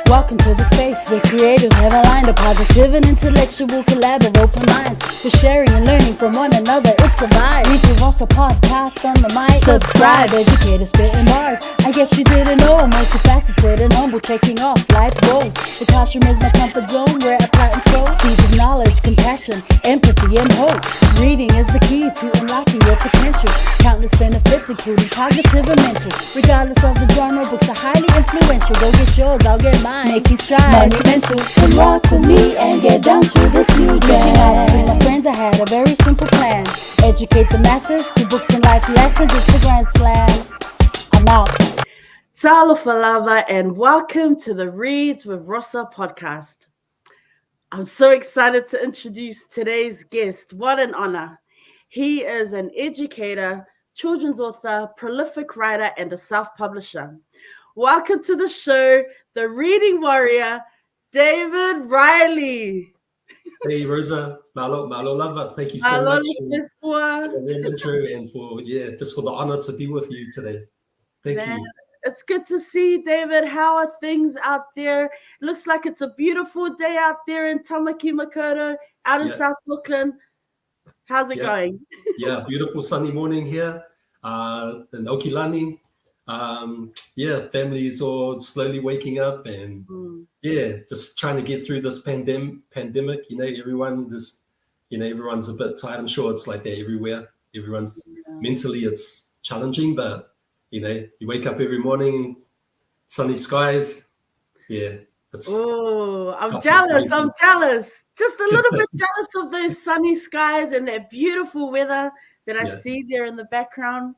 Welcome to the space where creators have aligned a positive and intellectual collab of open minds. For sharing and learning from one another, it's a vibe. Read your Rosa podcast on the mic. Subscribe, educators spitting bars. I guess you didn't know I'm multifaceted and humble, checking off life goals. The classroom is my comfort zone where I plant and sow seeds of knowledge, compassion, empathy, and hope. Reading is the key to unlocking your potential. Countless benefits, including cognitive and mental. Regardless of the genre, books are highly influential. Go get yours, I'll get mine. Making strides, monumental. Come rock with me and get down to this new jam. With my friends, I had a very simple plan. Educate the masses through books and life lessons. It's the grand slam. I'm out. Talofa and welcome to the Reads with Rosa podcast. I'm so excited to introduce today's guest. What an honor. He is an educator, children's author, prolific writer, and a self-publisher. Welcome to the show, the reading warrior, David Riley. Hey, Rosa. Malo lava. Thank you so much for the intro and for the honor to be with you today. Thank you. It's good to see, David. How are things out there? Looks like it's a beautiful day out there in Tamaki Makaurau, out in South Auckland. How's it going? Beautiful sunny morning here in Okilani. Families all slowly waking up and just trying to get through this pandemic. Everyone's a bit tired. I'm sure it's like that everywhere. Everyone's mentally it's challenging, but you wake up every morning, sunny skies. I'm jealous. Just a little bit jealous of those sunny skies and that beautiful weather that I see there in the background.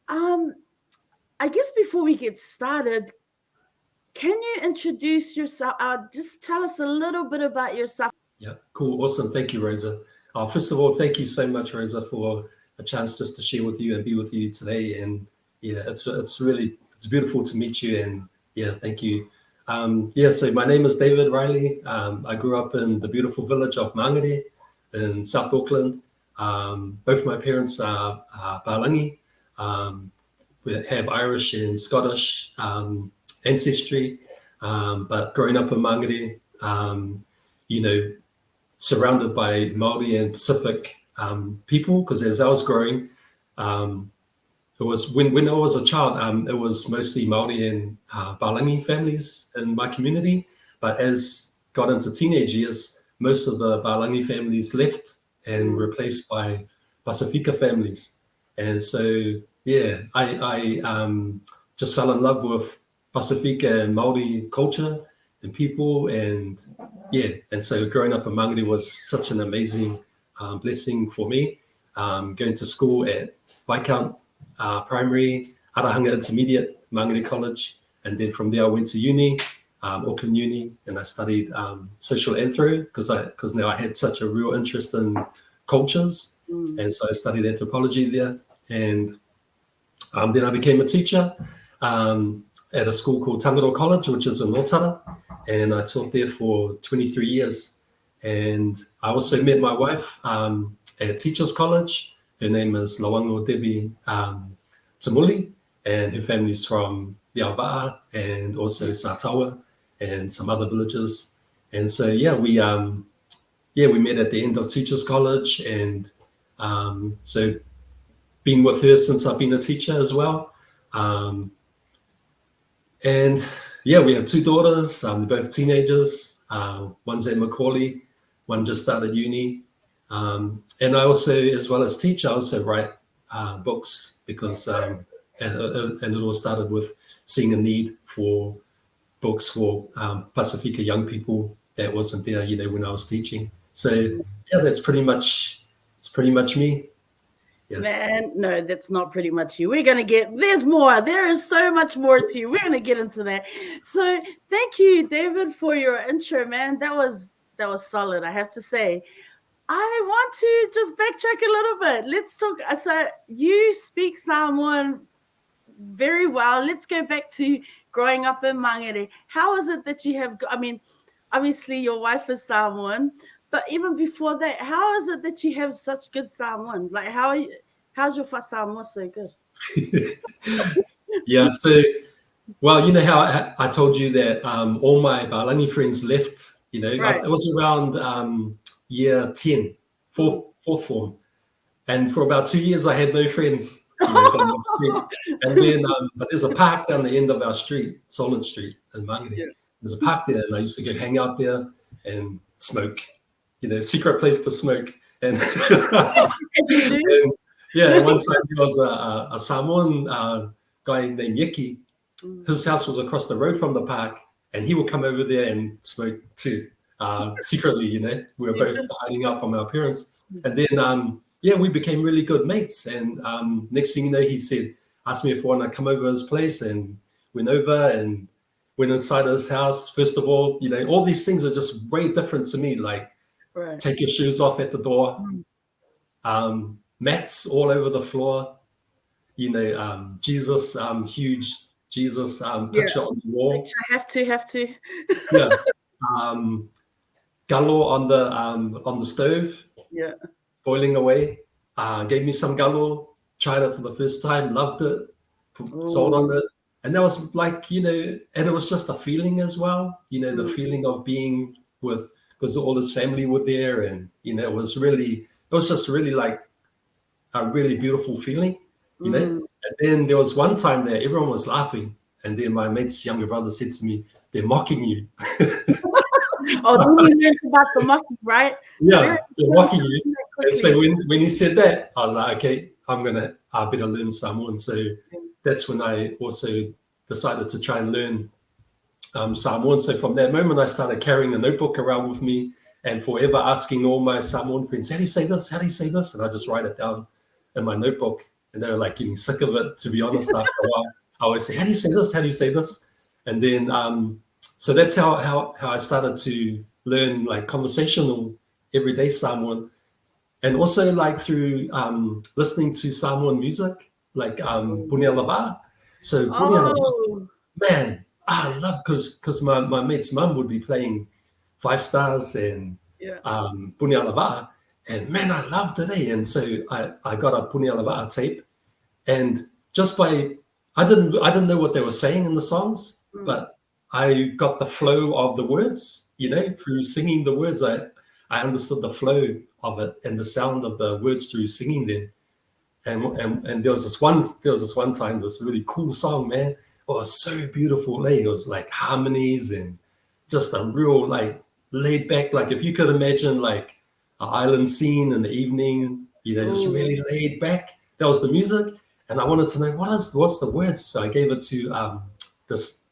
I guess before we get started, can you introduce yourself? Just tell us a little bit about yourself. Yeah, cool. Awesome. Thank you, Rosa. First of all, thank you so much, Rosa, for a chance just to share with you and be with you today. And it's beautiful to meet you. And thank you. So my name is David Riley. I grew up in the beautiful village of Mangere in South Auckland. Both my parents are Palangi. We have Irish and Scottish ancestry, but growing up in Mangere, surrounded by Māori and Pacific people, because as I was growing, it was when I was a child, it was mostly Māori and Palangi families in my community. But as got into teenage years, most of the Palangi families left and replaced by Pasifika families. And so I just fell in love with Pasifika and Māori culture and people, and so growing up in Mangere was such an amazing blessing for me. Going to school at Viscount Primary, Arahanga Intermediate, Mangere College, and then from there I went to uni, Auckland Uni, and I studied social anthro because now I had such a real interest in cultures, and so I studied anthropology there, and then I became a teacher at a school called Tangaroa College, which is in Notara, and I taught there for 23 years. And I also met my wife at Teachers College. Her name is Lawango Debbie Tamuli, and her family's from the Aoba'a and also Satawa and some other villages. And so we met at the end of Teachers College, and so been with her since I've been a teacher as well. And we have two daughters. They're both teenagers. One's at Macaulay, one just started uni. And I also, as well as teach, I also write books because, and it all started with seeing a need for books for Pasifika young people that wasn't there, when I was teaching. So that's pretty much me. Yeah. Man, no, that's not pretty much you. There's more. There is so much more to you. We're going to get into that. So thank you, David, for your intro, man. That was solid, I have to say. I want to just backtrack a little bit. Let's talk. So you speak Samoan very well. Let's go back to growing up in Mangere. How is it that you have, obviously your wife is Samoan, but even before that, how is it that you have such good Samoan? Like, how's your Samoan so good? So Well, you know how I told you that all my Balangi friends left, you know, Right. it was around year 10, fourth form. And for about 2 years, I had no friends, you know, down the street. And then, but there's a park down the end of our street, Solent Street in Mangere. Yeah. There's a park there, and I used to go hang out there and smoke, you know, secret place to smoke. And, As you do. and yeah, one time there was a Samoan guy named Yiki. His house was across the road from the park, and he would come over there and smoke too, secretly, you know. We were both hiding out from our parents. And then, yeah, we became really good mates. And next thing you know, he asked me if I want to come over his place, and went over and went inside his house. First of all, you know, all these things are just way different to me, like take your shoes off at the door, mats all over the floor, you know, Jesus, huge Jesus picture on the wall. Have to. Yeah. Gallo on the stove. Yeah. Boiling away. Gave me some gallo, tried it for the first time, loved it, sold on it. And that was like, you know, and it was just a feeling as well, you know, the feeling of being with, because all his family were there. And, you know, it was just really like a really beautiful feeling, you know. And then there was one time that everyone was laughing. And then my mate's younger brother said to me, "They're mocking you." Oh, didn't you mention about the mocking, right? Yeah, they're mocking you. And so when he said that, I was like, okay, I better learn Samoan. So that's when I also decided to try and learn Samoan. So from that moment, I started carrying a notebook around with me and forever asking all my Samoan friends, how do you say this? How do you say this? And I just write it down in my notebook. And they were like getting sick of it, to be honest, after a while. I always say, how do you say this? How do you say this? And then, so that's how I started to learn like conversational everyday Samoan. And also like through listening to Samoan music, like Punia Lava. So Punia Lava, man, I love, because my mate's mum would be playing 5 Stars and Punia Lava. And man, I loved it. And so I got a Punia Lava tape. And just by, I didn't know what they were saying in the songs, but I got the flow of the words, you know, through singing the words. I understood the flow of it and the sound of the words through singing them. And there was this one time, this really cool song, man. Oh, it was so beautiful. It was like harmonies and just a real like laid back, like if you could imagine like an island scene in the evening, you know, just really laid back. That was the music. And I wanted to know what's the words. So I gave it to this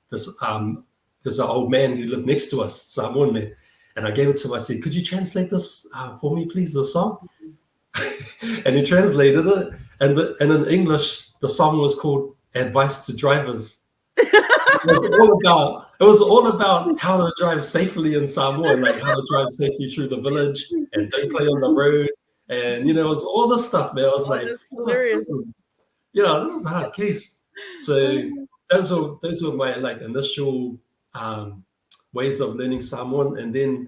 old man who lived next to us, Samoan man. And I gave it to him. I said, could you translate this for me, please, the song? And he translated it. And in English, the song was called Advice to Drivers. It was all about how to drive safely in Samoa, like how to drive safely through the village and don't play on the road. And, you know, it was all this stuff, man. I was like, this is a hard case. So those were my like initial ways of learning Samoan. And then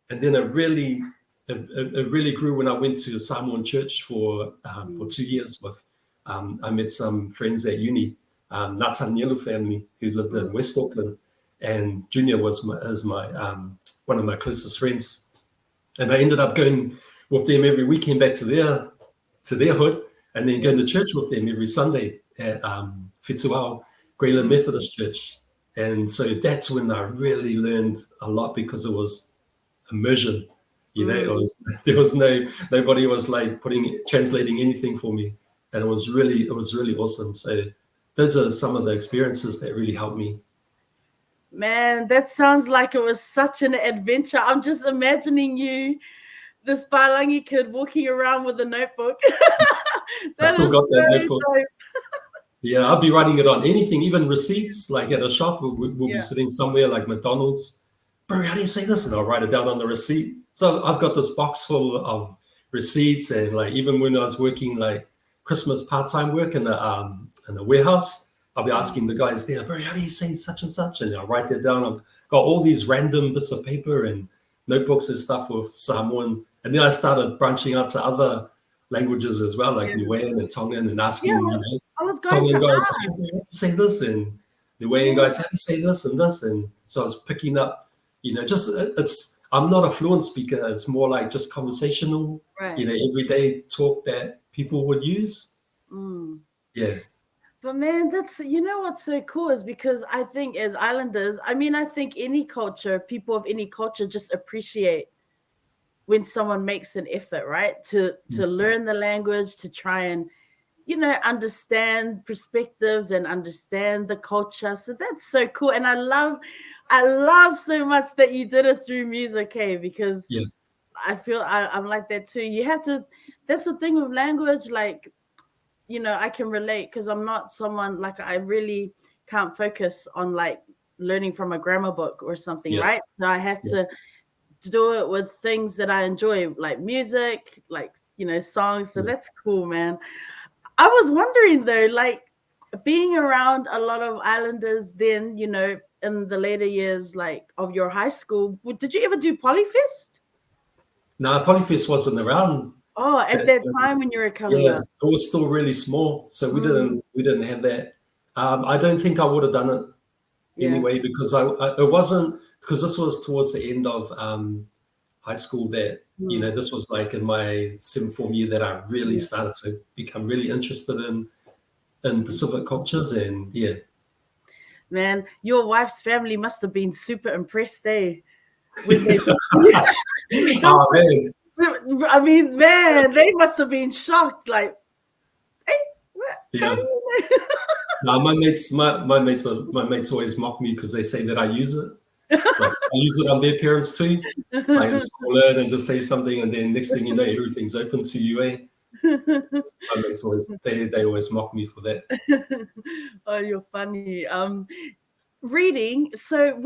it really grew when I went to a Samoan church for 2 years with, I met some friends at uni, Natanielu family who lived in West Auckland, and Junior was my one of my closest friends. And I ended up going with them every weekend back to their hood, and then going to church with them every Sunday at Whituao, Greyland Methodist Church. And so that's when I really learned a lot, because it was immersion. You know, nobody was like translating anything for me, and it was really awesome. So those are some of the experiences that really helped me. Man, that sounds like it was such an adventure. I'm just imagining you, this Palangi kid, walking around with a notebook. I still got that notebook. Yeah, I'll be writing it on anything, even receipts. Like at a shop, we'll be sitting somewhere like McDonald's. Bro, how do you say this? And I'll write it down on the receipt. So I've got this box full of receipts, and like even when I was working like Christmas part-time work in a warehouse, I'll be asking the guys there, bro, how do you say such and such? And I'll write that down. I've got all these random bits of paper and notebooks and stuff with Samoan. And then I started branching out to other languages as well, like Niuean and Tongan, and asking, Tongan guys, how do you say this? And the way and guys, how do you say this and this? And so I was picking up, just I'm not a fluent speaker. It's more like just conversational, Right. Everyday talk that people would use. Yeah. But man, that's, what's so cool is because I think as islanders, I think any culture, people of any culture just appreciate when someone makes an effort, right? To learn the language, to try and, understand perspectives and understand the culture. So that's so cool. And I love so much that you did it through music, because I feel I'm like that too. You have to, that's the thing with language, like, I can relate because I'm not someone like I really can't focus on like learning from a grammar book or something, right? So I have to do it with things that I enjoy, like music, like, songs. So that's cool, man. I was wondering though, like being around a lot of islanders then, in the later years, like of your high school, did you ever do Polyfest? No, Polyfest wasn't around. Oh, at that time when you were coming up. It was still really small, so we didn't have that. I don't think I would have done it anyway because it wasn't, because this was towards the end of high school that this was like in my 7th form year that I really started to become really interested in Pacific cultures. And man, your wife's family must have been super impressed, when they oh man. I mean, man, they must have been shocked. Like, hey, how do you know? No, my mates always mock me because they say that I use it. Like, I use it on their parents too. I just call in and just say something, and then next thing you know, everything's open to you. My mates they always mock me for that. Oh, you're funny. Reading. So,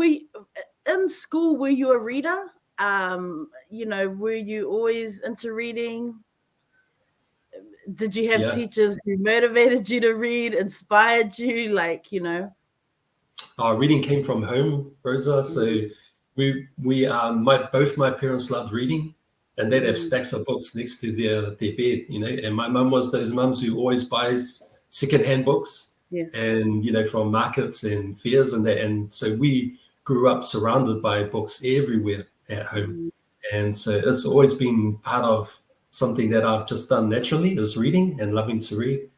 in school, were you a reader? Were you always into reading? Did you have teachers who motivated you to read, inspired you, like, Reading came from home, Rosa. So both my parents loved reading, and they'd have stacks of books next to their bed, and my mum was those mums who always buys secondhand books, and from markets and fairs and that, and so we grew up surrounded by books everywhere at home. And so it's always been part of something that I've just done naturally, is reading and loving to read.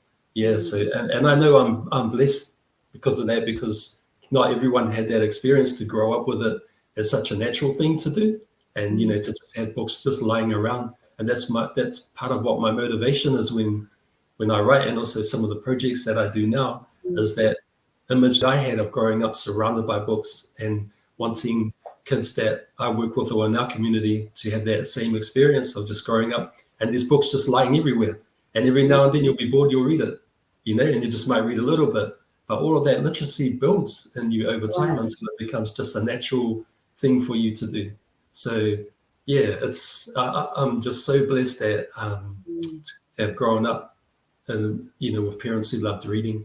So and I know I'm blessed because of that, because not everyone had that experience to grow up with it as such a natural thing to do, and to just have books just lying around. And that's part of what my motivation is when I write, and also some of the projects that I do now, is that image I had of growing up surrounded by books and wanting kids that I work with or in our community to have that same experience of just growing up and there's books just lying everywhere. And every now and then you'll be bored, you'll read it, and you just might read a little bit. But all of that literacy builds in you over time until it becomes just a natural thing for you to do. So, I'm just so blessed that to have grown up and, with parents who loved reading.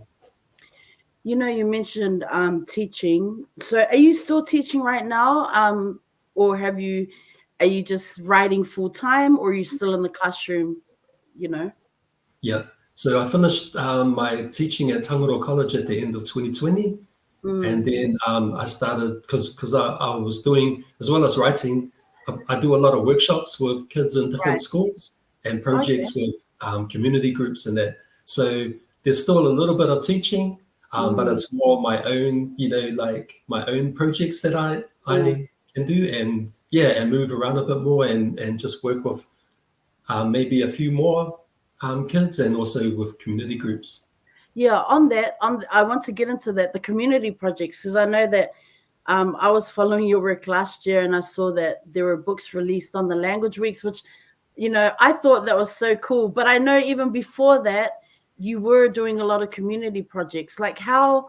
You mentioned teaching. So are you still teaching right now? Or are you just writing full time, or are you still in the classroom, Yeah. So I finished my teaching at Tangaroa College at the end of 2020. And then I started, because I was doing, as well as writing, I do a lot of workshops with kids in different schools and projects with community groups and that. So there's still a little bit of teaching. But it's more my own, like my own projects that I can do and move around a bit more and just work with maybe a few more kids and also with community groups. Yeah, on that, I want to get into that, the community projects, because I know that I was following your work last year and I saw that there were books released on the language weeks, which, I thought that was so cool. But I know even before that, you were doing a lot of community projects. Like how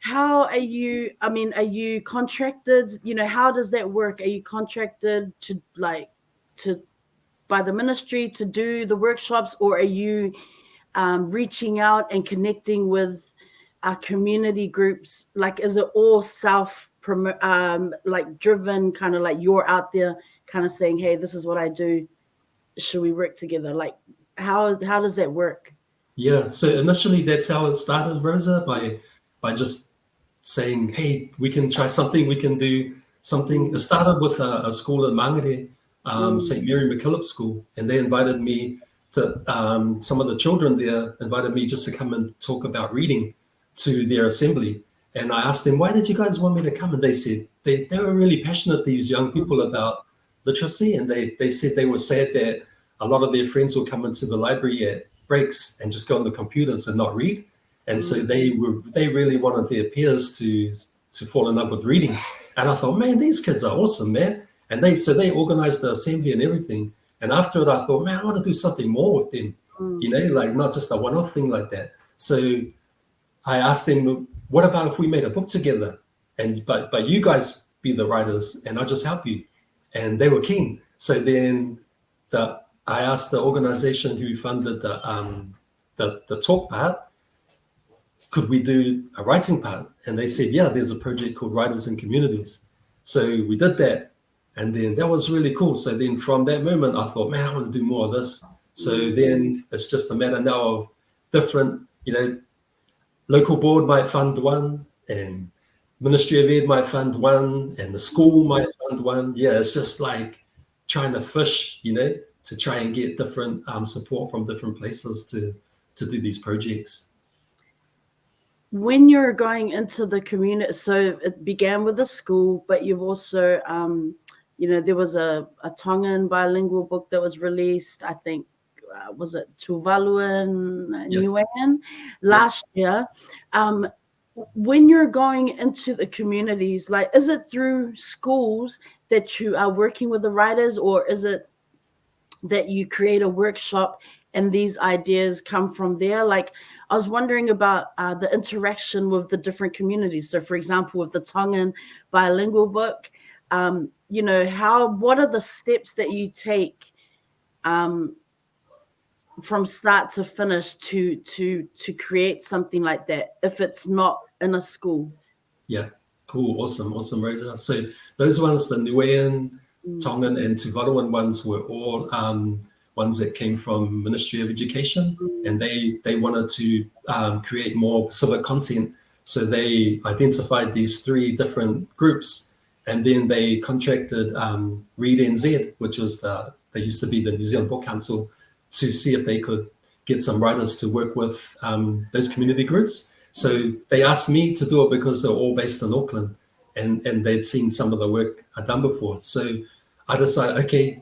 are you, are you contracted? How does that work? Are you contracted to by the ministry to do the workshops, or are you reaching out and connecting with community groups? Like, is it all driven, kind of like you're out there kind of saying, hey, this is what I do, should we work together? Like, how does that work? Yeah, so initially that's how it started, Rosa, by by just saying, hey, we can try something, we can do something. It started with a school in Mangere, St. Mary MacKillop School, and they invited me to, some of the children there invited me just to come and talk about reading to their assembly. And I asked them, why did you guys want me to come? And they said they were really passionate, these young people, about literacy. And they said they were sad that a lot of their friends will come into the library at breaks and just go on the computers and not read. And so they really wanted their peers to fall in love with reading. And I thought, man, these kids are awesome, man. And they organized the assembly and everything. And after it, I thought, man, I want to do something more with them, like not just a one-off thing like that. So I asked them, what about if we made a book together? And but you guys be the writers and I'll just help you. And they were keen. So then I asked the organization who funded the talk part, could we do a writing part? And they said, yeah, there's a project called Writers in Communities. So we did that. And then that was really cool. So then from that moment, I thought, man, I want to do more of this. So then it's just a matter now of different, local board might fund one, and Ministry of Ed might fund one, and the school might fund one. Yeah, it's just like trying to fish, to try and get different support from different places to do these projects. When you're going into the community, so it began with a school, but you've also, there was a Tongan bilingual book that was released, I think, was it Tuvaluan, Niuean, last year. When you're going into the communities, like, is it through schools that you are working with the writers, or is it that you create a workshop and these ideas come from there? Like, I was wondering about the interaction with the different communities. So, for example, with the Tongan bilingual book, what are the steps that you take from start to finish to create something like that if it's not in a school? Yeah, cool, awesome, Rosa. So those ones, the Niuean, Tongan, and Tuvaluan ones were all ones that came from Ministry of Education, and they wanted to create more Pacific content. So they identified these 3 different groups, and then they contracted Read NZ, which was they used to be the New Zealand Book Council, to see if they could get some writers to work with those community groups. So they asked me to do it because they're all based in Auckland, and they'd seen some of the work I'd done before. So I decided, okay,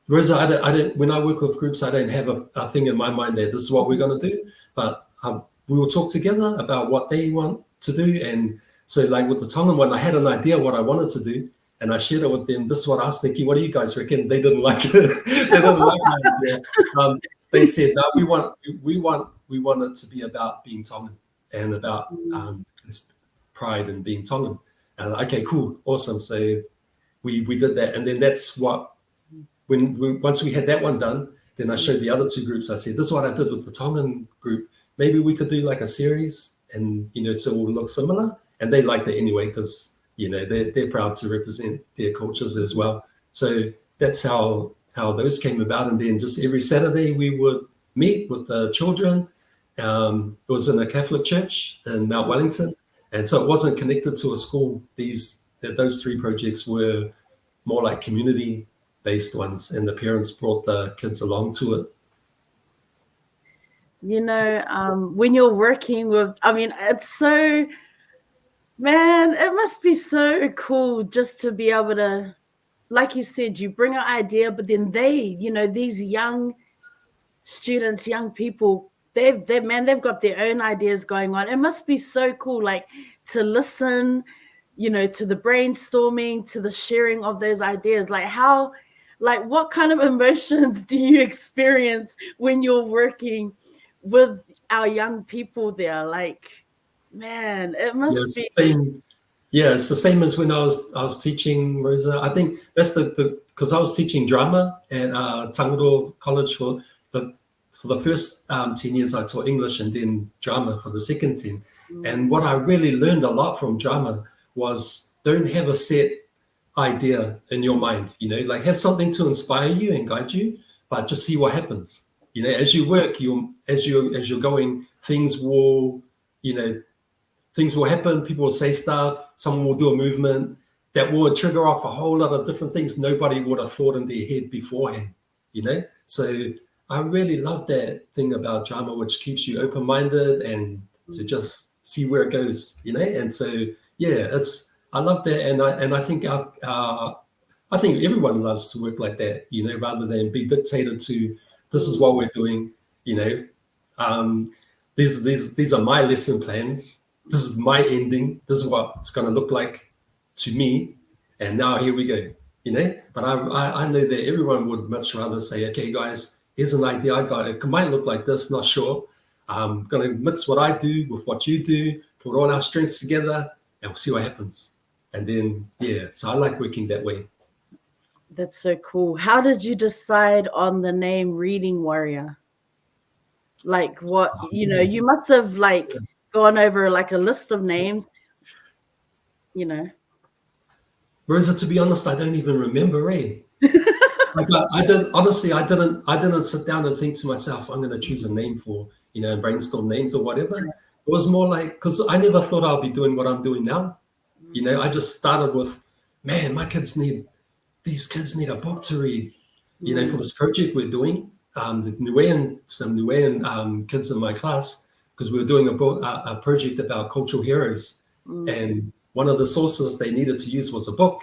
Rosa, I don't. When I work with groups, I don't have a thing in my mind that this is what we're going to do, but we will talk together about what they want to do. And so, like with the Tongan one, I had an idea what I wanted to do, and I shared it with them. This is what I was thinking. What do you guys reckon? They didn't like it. They didn't like my idea. They said, no, we want it to be about being Tongan and about pride in being Tongan. And okay, cool, awesome. So we did that, and then that's what. Once we had that one done, then I showed the other 2 groups. I said, this is what I did with the Tongan group. Maybe we could do like a series, and so it will look similar. And they liked it anyway because they're proud to represent their cultures as well. So that's how those came about. And then just every Saturday we would meet with the children. It was in a Catholic church in Mount Wellington, and so it wasn't connected to a school. Those 3 projects were more like community-based ones, and the parents brought the kids along to it. When you're working with, it's so, man, it must be so cool just to be able to, like you said, you bring an idea, but then these young students, young people, they've got their own ideas going on. It must be so cool, like, to listen, to the brainstorming, to the sharing of those ideas. Like, what kind of emotions do you experience when you're working with our young people there? Like, man, it must be. It's the same as when I was teaching, Rosa. I think that's because I was teaching drama at Tangaroa College for the first 10 years. I taught English and then drama for the second 10. And what I really learned a lot from drama was don't have a set idea in your mind, like have something to inspire you and guide you, but just see what happens. As you work, as you're going, things will, things will happen. People will say stuff. Someone will do a movement that will trigger off a whole lot of different things nobody would have thought in their head beforehand, So I really love that thing about drama, which keeps you open-minded and to just see where it goes, And so, I love that, and I think I think everyone loves to work like that, rather than be dictated to. This is what we're doing, These are my lesson plans. This is my ending. This is what it's going to look like to me. And now here we go, But I know that everyone would much rather say, okay, guys, here's an idea I got. It might look like this, not sure. I'm going to mix what I do with what you do, put all our strengths together, and we'll see what happens. And then, so I like working that way. That's so cool. How did you decide on the name Reading Warrior? Like what, you must have gone over like a list of names, Rosa, to be honest, I don't even remember, I didn't sit down and think to myself, I'm going to choose a name for, and brainstorm names or whatever. It was more like, because I never thought I'll be doing what I'm doing now. I just started with, man, these kids need a book to read, for this project we're doing. The some Niuean kids in my class, because we were doing a project about cultural heroes. And one of the sources they needed to use was a book.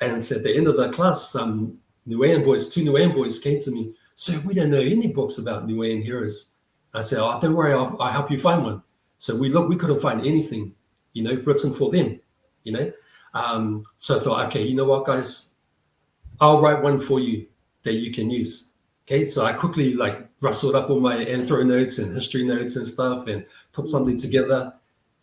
And so at the end of the class, two Niuean boys came to me, "Sir, we don't know any books about Niuean heroes." I said, "Oh, don't worry, I'll help you find one." So we couldn't find anything, written for them, So I thought, okay, you know what, guys, I'll write one for you that you can use. Okay, so I quickly rustled up all my anthro notes and history notes and stuff and put something together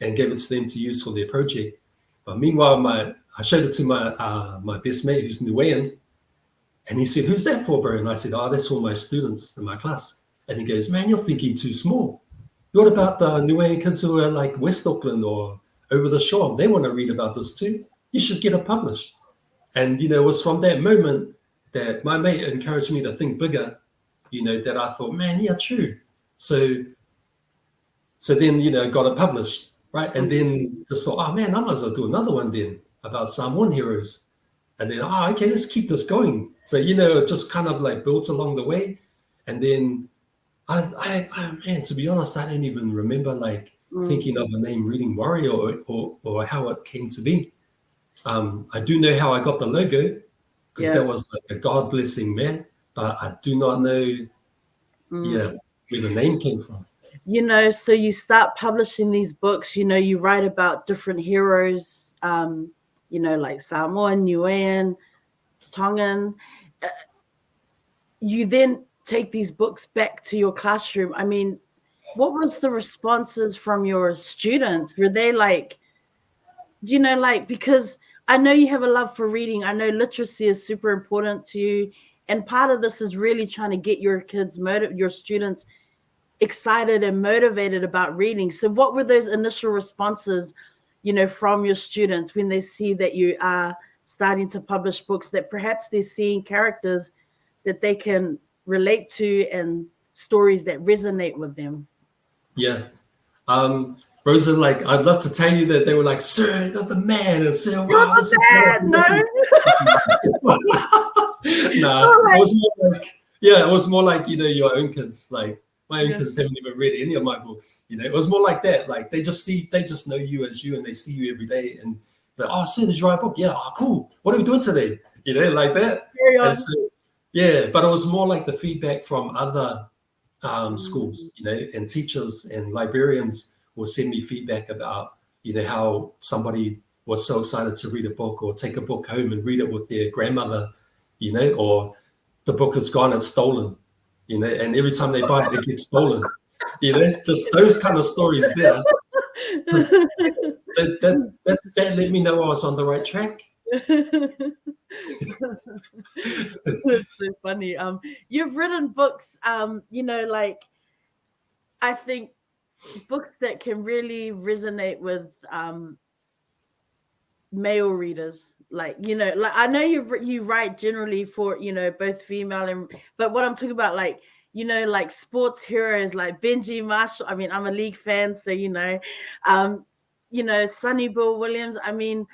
and gave it to them to use for their project. But meanwhile, I showed it to my best mate who's Niuean, and he said, "Who's that for, bro?" And I said, "Oh, that's for my students in my class." And he goes, "Man, you're thinking too small. What about the Niuean kids who are like West Auckland or over the shore? They want to read about this too. You should get it published." And, it was from that moment that my mate encouraged me to think bigger, that I thought, man, yeah, true. So then, got it published, right? And then just thought, oh, man, I might as well do another one then about Samoan heroes. And then, okay, let's keep this going. So, it just kind of built along the way. And then, man, to be honest, I don't even remember thinking of the name Reading Warrior or how it came to be. I do know how I got the logo, because that was a God blessing, man. But I do not know, where the name came from. So you start publishing these books. You write about different heroes, like Samoan, Niuean, Tongan. You then take these books back to your classroom. I mean, what was the responses from your students? Were they because I know you have a love for reading. I know literacy is super important to you. And part of this is really trying to get your kids, your students excited and motivated about reading. So what were those initial responses, from your students when they see that you are starting to publish books, that perhaps they're seeing characters that they can relate to and stories that resonate with them? Yeah. Rosa, I'd love to tell you that they were like, "Sir, you're the man," and "Sir, wow, this is no." Nah, it was more like, your own kids. My own kids haven't even read any of my books. It was more like that. They just know you as you, and they see you every day, and they're like, "Oh, sir, did you write a book? Yeah, cool. What are we doing today?" Like that. And so, but it was more like the feedback from other schools, and teachers and librarians will send me feedback about, how somebody was so excited to read a book or take a book home and read it with their grandmother, or the book is gone and stolen, and every time they buy it, it gets stolen, just those kind of stories there. That let me know I was on the right track. That's so funny. You've written books, I think books that can really resonate with male readers. I know you write generally for both female but what I'm talking about, you know, like sports heroes like Benji Marshall. I mean, I'm a league fan, so you know, Sonny Bill Williams. I mean,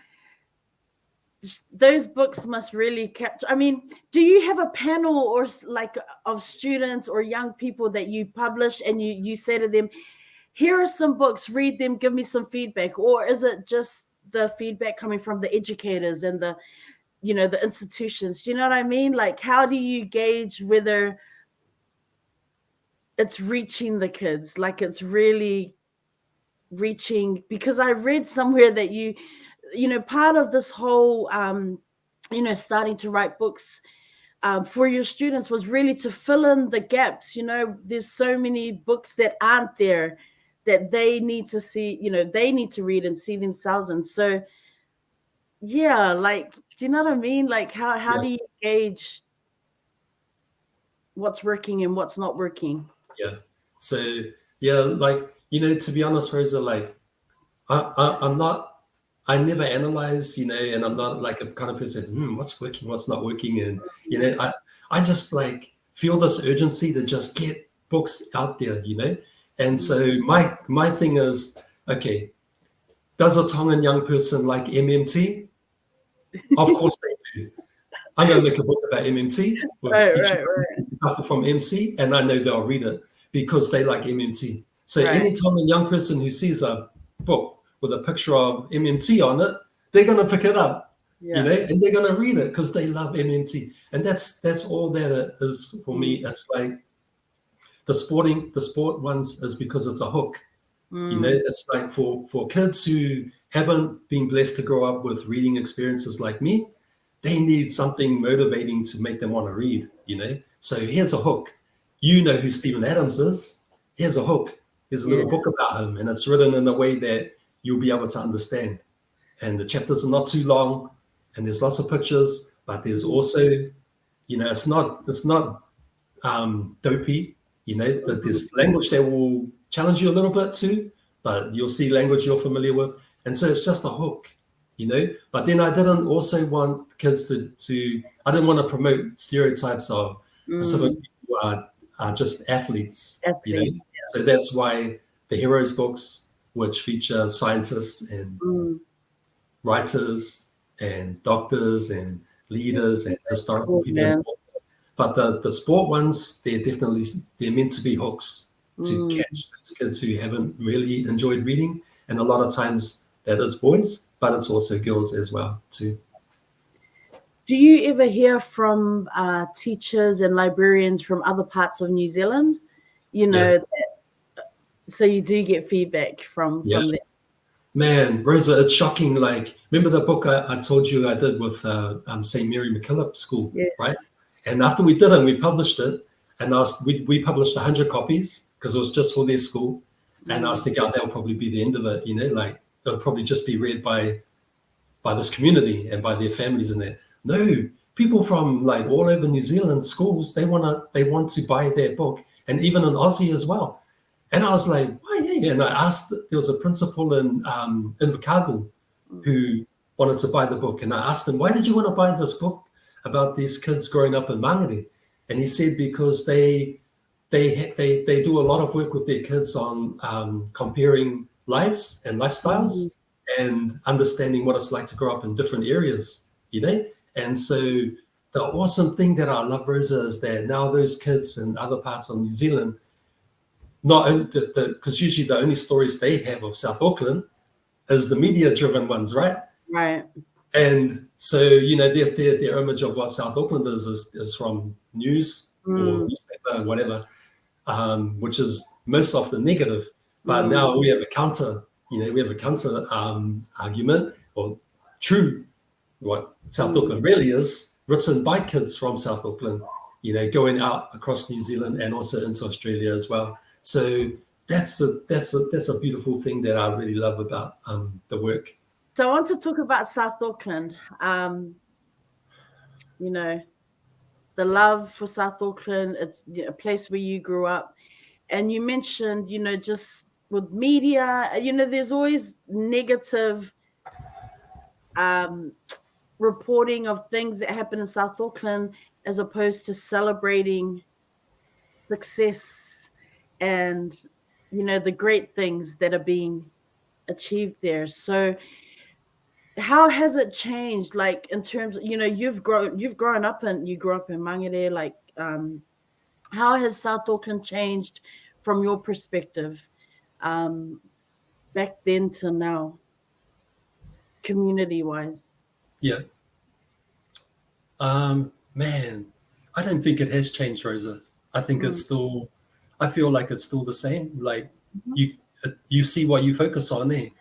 those books must really capture. I mean, do you have a panel or like of students or young people that you publish and you say to them, here are some books, read them, give me some feedback? Or is it just the feedback coming from the educators and the, you know, the institutions? Do you know what I mean? Like, how do you gauge whether it's reaching the kids, like it's really reaching? Because I read somewhere that you know, part of this whole you know, starting to write books for your students was really to fill in the gaps. You know, there's so many books that aren't there that they need to see, you know, they need to read and see themselves in. So yeah, like, do you know what I mean? Like, how do you gauge what's working and what's not working? Yeah. So yeah, like, you know, to be honest, Rosa, like I never analyze, you know, and I'm not like a kind of person that says, what's working, what's not working. And, you know, I just like feel this urgency to just get books out there, you know. And so my thing is, okay, does a Tongan young person like MMT? Of course they do. I'm going to make a book about MMT with people from MC, and I know they'll read it because they like MMT. So anytime a young person who sees a book with a picture of MMT on it, they're going to pick it up, you know, and they're going to read it because they love MMT. And that's all that it is for me. It's like the sport ones is because it's a hook. You know, it's like for kids who haven't been blessed to grow up with reading experiences like me, they need something motivating to make them want to read, you know. So here's a hook. You know who Stephen Adams is. Here's a hook. There's a little book about him, and it's written in a way that you'll be able to understand. And the chapters are not too long, and there's lots of pictures, but there's also, you know, it's not dopey, you know, that there's language that will challenge you a little bit too, but you'll see language you're familiar with. And so it's just a hook, you know. But then I didn't also want kids to I didn't want to promote stereotypes of Pacific people are just athletes, you know. So that's why the heroes books, which feature scientists and writers and doctors and leaders and historical people. But the sport ones, they're meant to be hooks to catch those kids who haven't really enjoyed reading. And a lot of times that is boys, but it's also girls as well too. Do you ever hear from teachers and librarians from other parts of New Zealand? You know, so you do get feedback from them. Man, Rosa, it's shocking. Like, remember the book I told you I did with St. Mary MacKillop School, right? And after we did it, we published it, and we published 100 copies because it was just for their school. And I was thinking, that'll probably be the end of it, you know, like it'll probably just be read by this community and by their families and that. No, people from like all over New Zealand schools, they want to buy their book, and even in Aussie as well. And I was like, why? Yeah. And I asked, there was a principal in Invercargill who wanted to buy the book. And I asked him, why did you want to buy this book about these kids growing up in Mangere? And he said, because they do a lot of work with their kids on comparing lives and lifestyles and understanding what it's like to grow up in different areas, you know? And so the awesome thing that I love, Rosa, is that now those kids in other parts of New Zealand, not because usually the only stories they have of South Auckland is the media-driven ones, right? Right. And so, you know, their image of what South Auckland is from news or newspaper or whatever, which is most often negative. But now we have a counter, argument, or true, what South Auckland really is, written by kids from South Auckland, you know, going out across New Zealand and also into Australia as well. So that's a beautiful thing that I really love about the work. So I want to talk about South Auckland. You know, the love for South Auckland. It's a place where you grew up, and you mentioned, you know, just with media, you know, there's always negative reporting of things that happen in South Auckland as opposed to celebrating success and, the great things that are being achieved there. So how has it changed, like in terms of, you grew up in Mangere, like how has South Auckland changed from your perspective, um, back then to now, community wise? Yeah. Man, I don't think it has changed, Rosa. I think it's still, I feel like it's still the same. Like you see what you focus on there,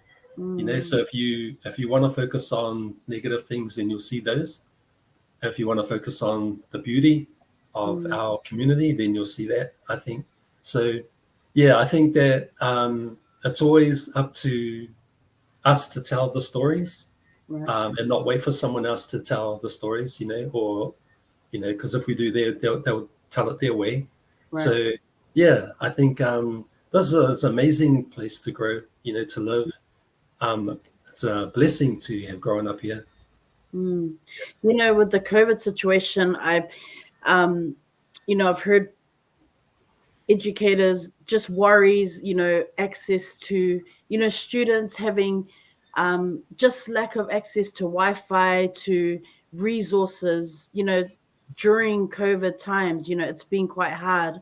so if you want to focus on negative things, then you'll see those. If you want to focus on the beauty of our community, then you'll see that, I think. So yeah, I think that it's always up to us to tell the stories, Right. and not wait for someone else to tell the stories, or because if we do they'll tell it their way. Right. So yeah, I think it's an amazing place to grow, to live. It's a blessing to have grown up here. With the COVID situation, I've heard educators just worries, access to, students having just lack of access to Wi-Fi, to resources, during COVID times. It's been quite hard.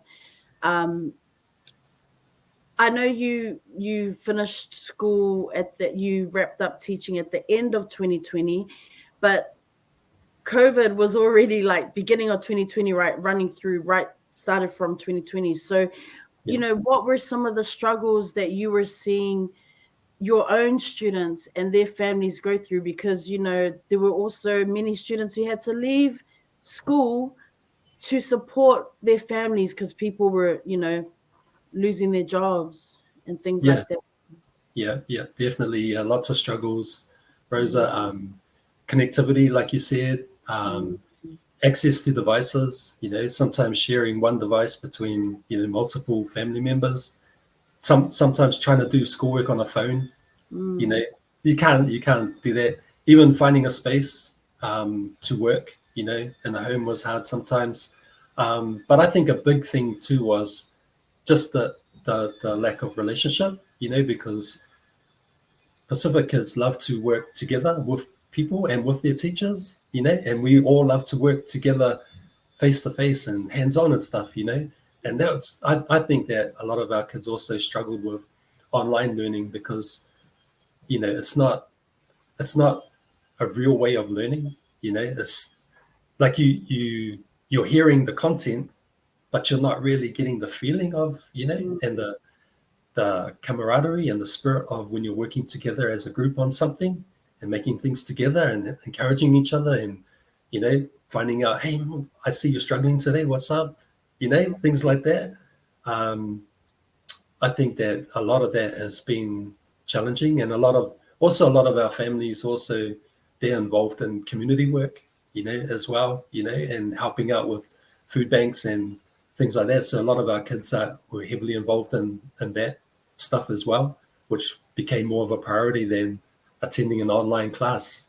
I know you finished school you wrapped up teaching at the end of 2020, but COVID was already like beginning of 2020, right? Started from 2020. So, what were some of the struggles that you were seeing your own students and their families go through? Because, there were also many students who had to leave school to support their families because people were, losing their jobs and things like that. Yeah, definitely. Lots of struggles, Rosa. Connectivity, like you said, access to devices, sometimes sharing one device between, multiple family members, sometimes trying to do schoolwork on a phone, you can't do that. Even finding a space to work, in a home was hard sometimes. But I think a big thing too was just the lack of relationship, because Pacific kids love to work together with people and with their teachers, and we all love to work together face to face and hands-on and stuff, and that's I think that a lot of our kids also struggled with online learning because it's not a real way of learning. It's like you're hearing the content, but you're not really getting the feeling of, and the camaraderie and the spirit of when you're working together as a group on something and making things together and encouraging each other and, finding out, hey, I see you're struggling today. What's up? Things like that. I think that a lot of that has been challenging, and a lot of our families also, they're involved in community work, as well, and helping out with food banks and things like that. So a lot of our kids were heavily involved in that stuff as well, which became more of a priority than attending an online class,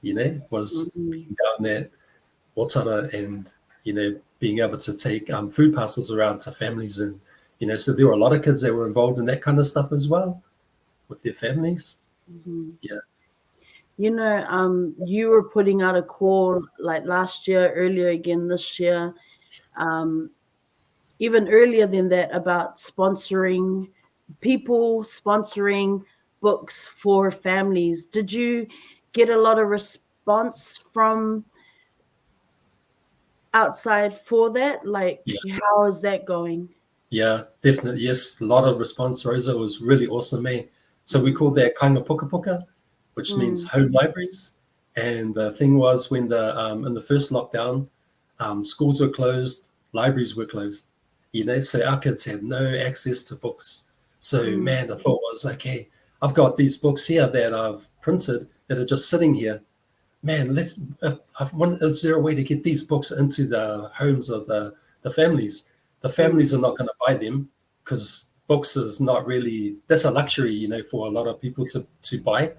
was being down at Otara and, being able to take food parcels around to families. And, so there were a lot of kids that were involved in that kind of stuff as well with their families. Yeah. You were putting out a call like last year, earlier again this year, even earlier than that, about sponsoring books for families. Did you get a lot of response from outside for that? Like, how is that going? Yeah, definitely. Yes, a lot of response, Rosa. Was really awesome, eh? So we called that kainga puka puka, which means home libraries. And the thing was, when in the first lockdown, schools were closed, libraries were closed. So our kids had no access to books. So man, the thought was, okay, I've got these books here that I've printed that are just sitting here. Man, is there a way to get these books into the homes of the families? The families are not going to buy them because books is not really, that's a luxury, for a lot of people to buy.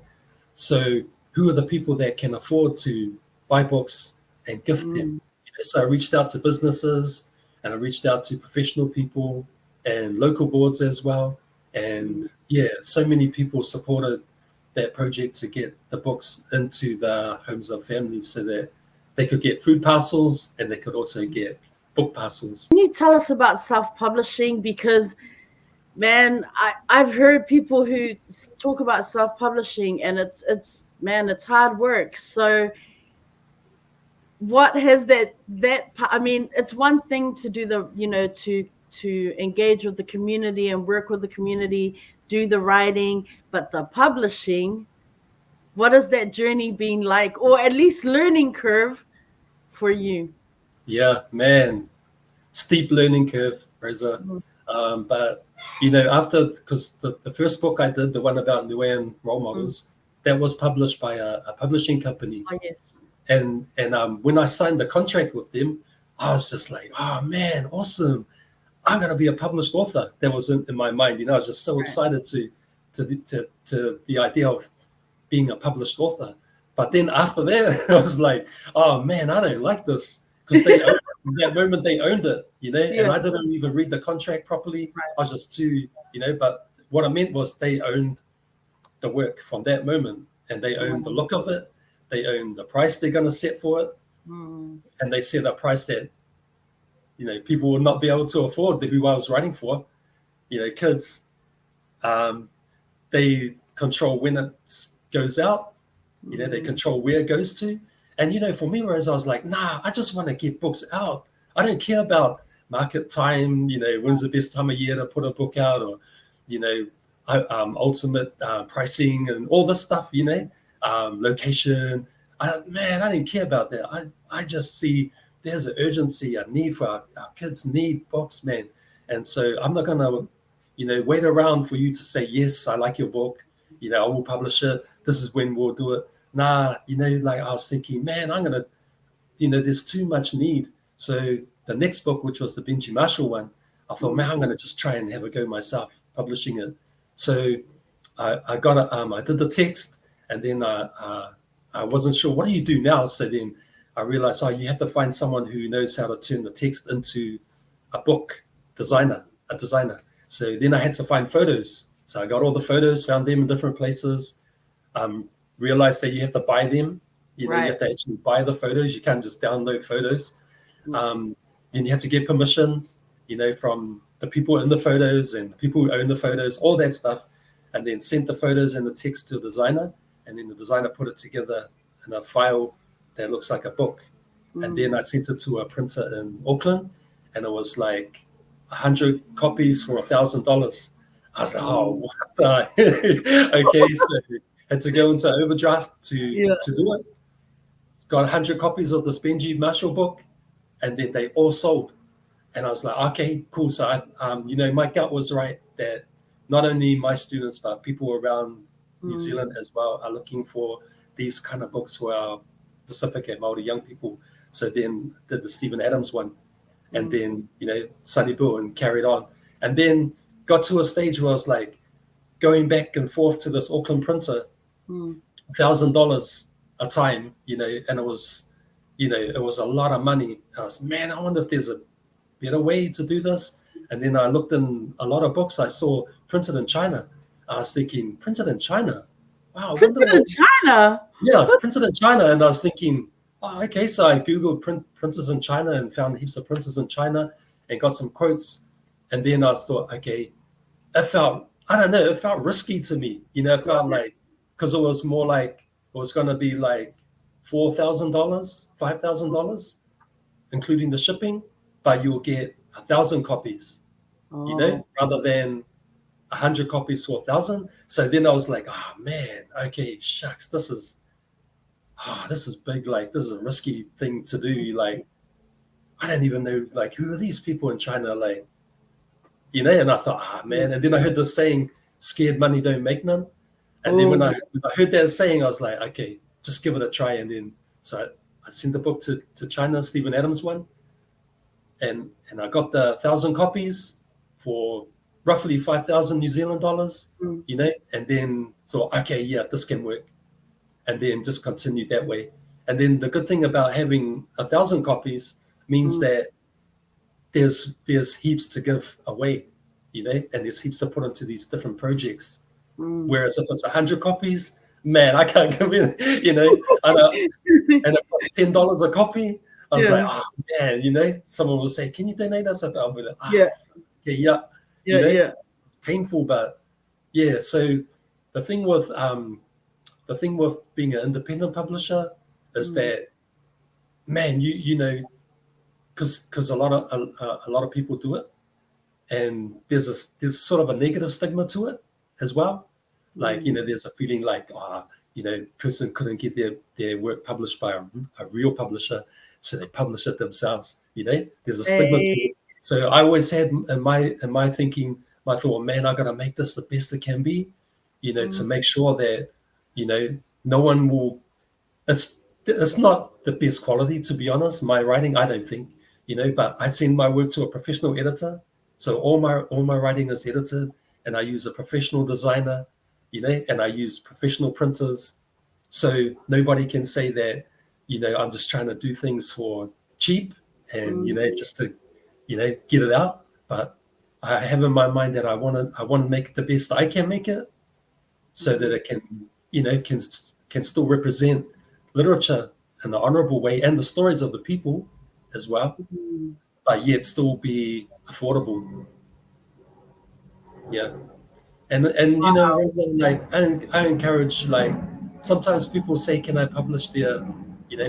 So who are the people that can afford to buy books and gift them? So I reached out to businesses and I reached out to professional people and local boards as well. And yeah, so many people supported that project to get the books into the homes of families so that they could get food parcels and they could also get book parcels. Can you tell us about self-publishing? Because, man, I've heard people who talk about self-publishing, and it's hard work. So what has that I mean, it's one thing to do the, to engage with the community and work with the community, do the writing, but the publishing, what has that journey been like, or at least learning curve for you? Yeah, man, steep learning curve, Rosa. But after, because the first book I did, the one about Niuean role models, that was published by a publishing company. Oh, yes. And when I signed the contract with them, I was just like, oh man, awesome! I'm gonna be a published author. That was in my mind. I was just so excited to the idea of being a published author. But then after that, I was like, oh man, I don't like this, because that moment they owned it, and I didn't even read the contract properly. I was just too, But what I meant was they owned the work from that moment, and they owned the look of it. They own the price they're going to set for it, and they set a price that, people will not be able to afford. Who I was writing for, kids. They control when it goes out. They control where it goes to. And for me, whereas I was like, nah, I just want to get books out. I don't care about market time. When's the best time of year to put a book out, or ultimate pricing and all this stuff. Location. I didn't care about that. I just see there's an urgency, a need for our kids need books, man. And so I'm not gonna, wait around for you to say, yes, I like your book. I will publish it. This is when we'll do it. Nah, like I was thinking, man, I'm gonna, there's too much need. So the next book, which was the Benji Marshall one, I thought, man, I'm gonna just try and have a go myself publishing it. So I got it. I did the text. And then I wasn't sure, what do you do now? So then I realized, you have to find someone who knows how to turn the text into a book, a designer. So then I had to find photos. So I got all the photos, found them in different places, realized that you have to buy them. You have to actually buy the photos. You can't just download photos. And you have to get permission, from the people in the photos and the people who own the photos, all that stuff. And then sent the photos and the text to a designer. And then the designer put it together in a file that looks like a book. And then I sent it to a printer in Auckland, and it was like 100 copies for $1,000. I was like, oh, what the? Okay, so had to go into overdraft to do it. Got 100 copies of this Benji Marshall book, and then they all sold. And I was like, okay, cool. So my gut was right that not only my students, but people around New Zealand as well are looking for these kind of books for our Pacific and Māori young people. So then did the Stephen Adams one, and then Sunny Bill, and carried on, and then got to a stage where I was like going back and forth to this Auckland printer, $1,000 a time, and it was a lot of money. I was, man, I wonder if there's a better way to do this. And then I looked in a lot of books I saw printed in China. I was thinking, printed in China? Wow. Printed in China? Yeah, printed in China. And I was thinking, oh, okay. So I Googled printers in China and found heaps of printers in China and got some quotes. And then I thought, okay, it felt risky to me. It felt like, because it was more like, it was going to be like $4,000, $5,000, including the shipping, but you'll get 1,000 copies, rather than 100 copies for 1,000. So then I was like, oh man, okay, shucks, this is big. Like, this is a risky thing to do. Like, I don't even know, like, who are these people in China? Like, and I thought, man. And then I heard this saying, scared money don't make none. And then when I heard that saying, I was like, okay, just give it a try. And then, so I sent the book to China, Stephen Adams one. And I got the 1,000 copies for roughly 5,000 New Zealand dollars, and then thought, okay, yeah, this can work. And then just continued that way. And then the good thing about having 1,000 copies means that there's heaps to give away, and there's heaps to put into these different projects. Whereas if it's 100 copies, man, I can't give it, and it's $10 a copy. I was like, oh man, someone will say, can you donate us? I'll be like, yeah. It's painful, but yeah. So the thing with being an independent publisher is that, man, because a lot of people do it, and there's sort of a negative stigma to it as well. Like, there's a feeling like, person couldn't get their work published by a real publisher, so they publish it themselves. There's a stigma to it. So I always had in my thinking, my thought, man, I got to make this the best it can be, to make sure that, no one will. It's not the best quality, to be honest. My writing, I don't think, but I send my work to a professional editor, so all my writing is edited, and I use a professional designer, and I use professional printers, so nobody can say that, I'm just trying to do things for cheap and just to, get it out. But I have in my mind that I want to make it the best I can make it, so that it can, can still represent literature in an honorable way and the stories of the people as well, but yet still be affordable. Yeah. And like I encourage, like, sometimes people say, can I publish their,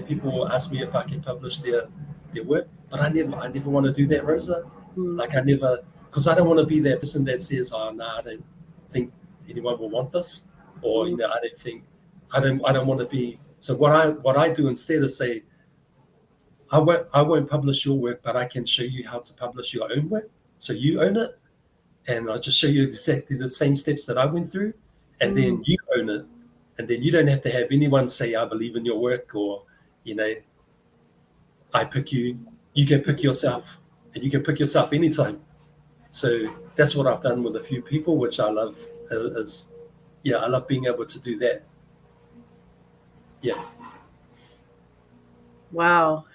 people will ask me if I can publish their work, but I never want to do that, Rosa. Like, because I don't want to be that person that says, oh no, I don't think anyone will want this, or I don't want to be. So what I do instead is say, I won't publish your work, but I can show you how to publish your own work, so you own it, and I'll just show you exactly the same steps that I went through, and then you own it, and then you don't have to have anyone say, I believe in your work, or I pick you. You can pick yourself, and you can pick yourself anytime. So that's what I've done with a few people, which I love. I love being able to do that. Yeah. Wow.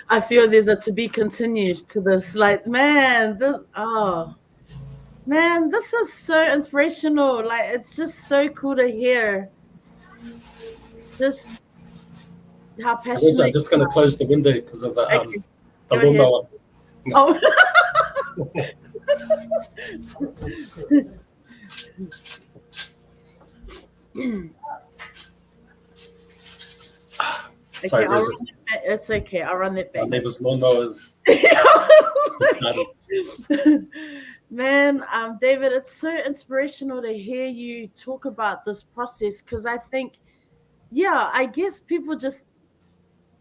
I feel there's a to be continued to this. Like, man, this is so inspirational. Like, it's just so cool to hear. Just how passionate. I'm just going to close the window because of the lawnmower. Oh. Sorry, okay, it's okay. I'll run that back. My neighbor's lawnmowers. Man, David, it's so inspirational to hear you talk about this process, because I think, I guess people just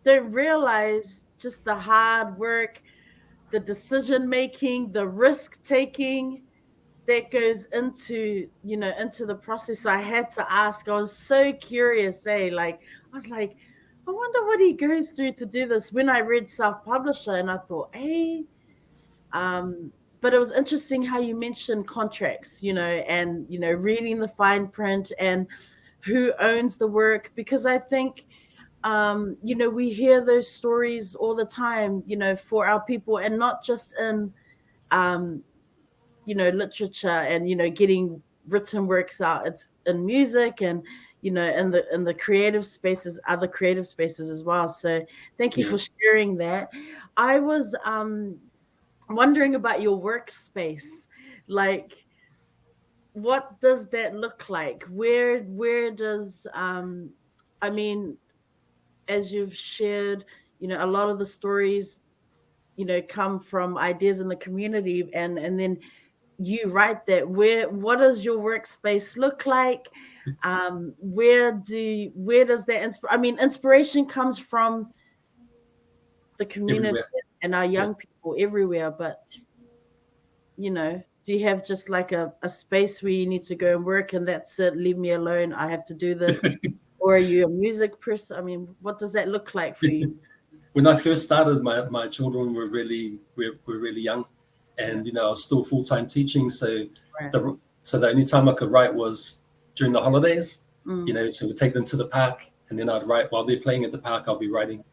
don't realize just the hard work, the decision making, the risk taking that goes into the process. I had to ask. I was so curious. I was like, I wonder what he goes through to do this. When I read self-publisher, and I thought, hey, but it was interesting how you mentioned contracts, and reading the fine print and who owns the work, because I think we hear those stories all the time, for our people, and not just in literature and getting written works out. It's in music and in the creative spaces, other creative spaces as well. So thank you for sharing that. I was wondering about your workspace. Like, what does that look like? Where does as you've shared, a lot of the stories come from ideas in the community, and then you write that. What does your workspace look like? Where does that inspiration comes from the community everywhere, and our young people everywhere, but do you have just like a space where you need to go and work and that's it, leave me alone, I have to do this? Or are you a music person? What does that look like for you? When I first started, my children were really young, and I was still full-time teaching, so the only time I could write was during the holidays. So we'd take them to the park, and then I'd write while they're playing at the park. I'll be writing,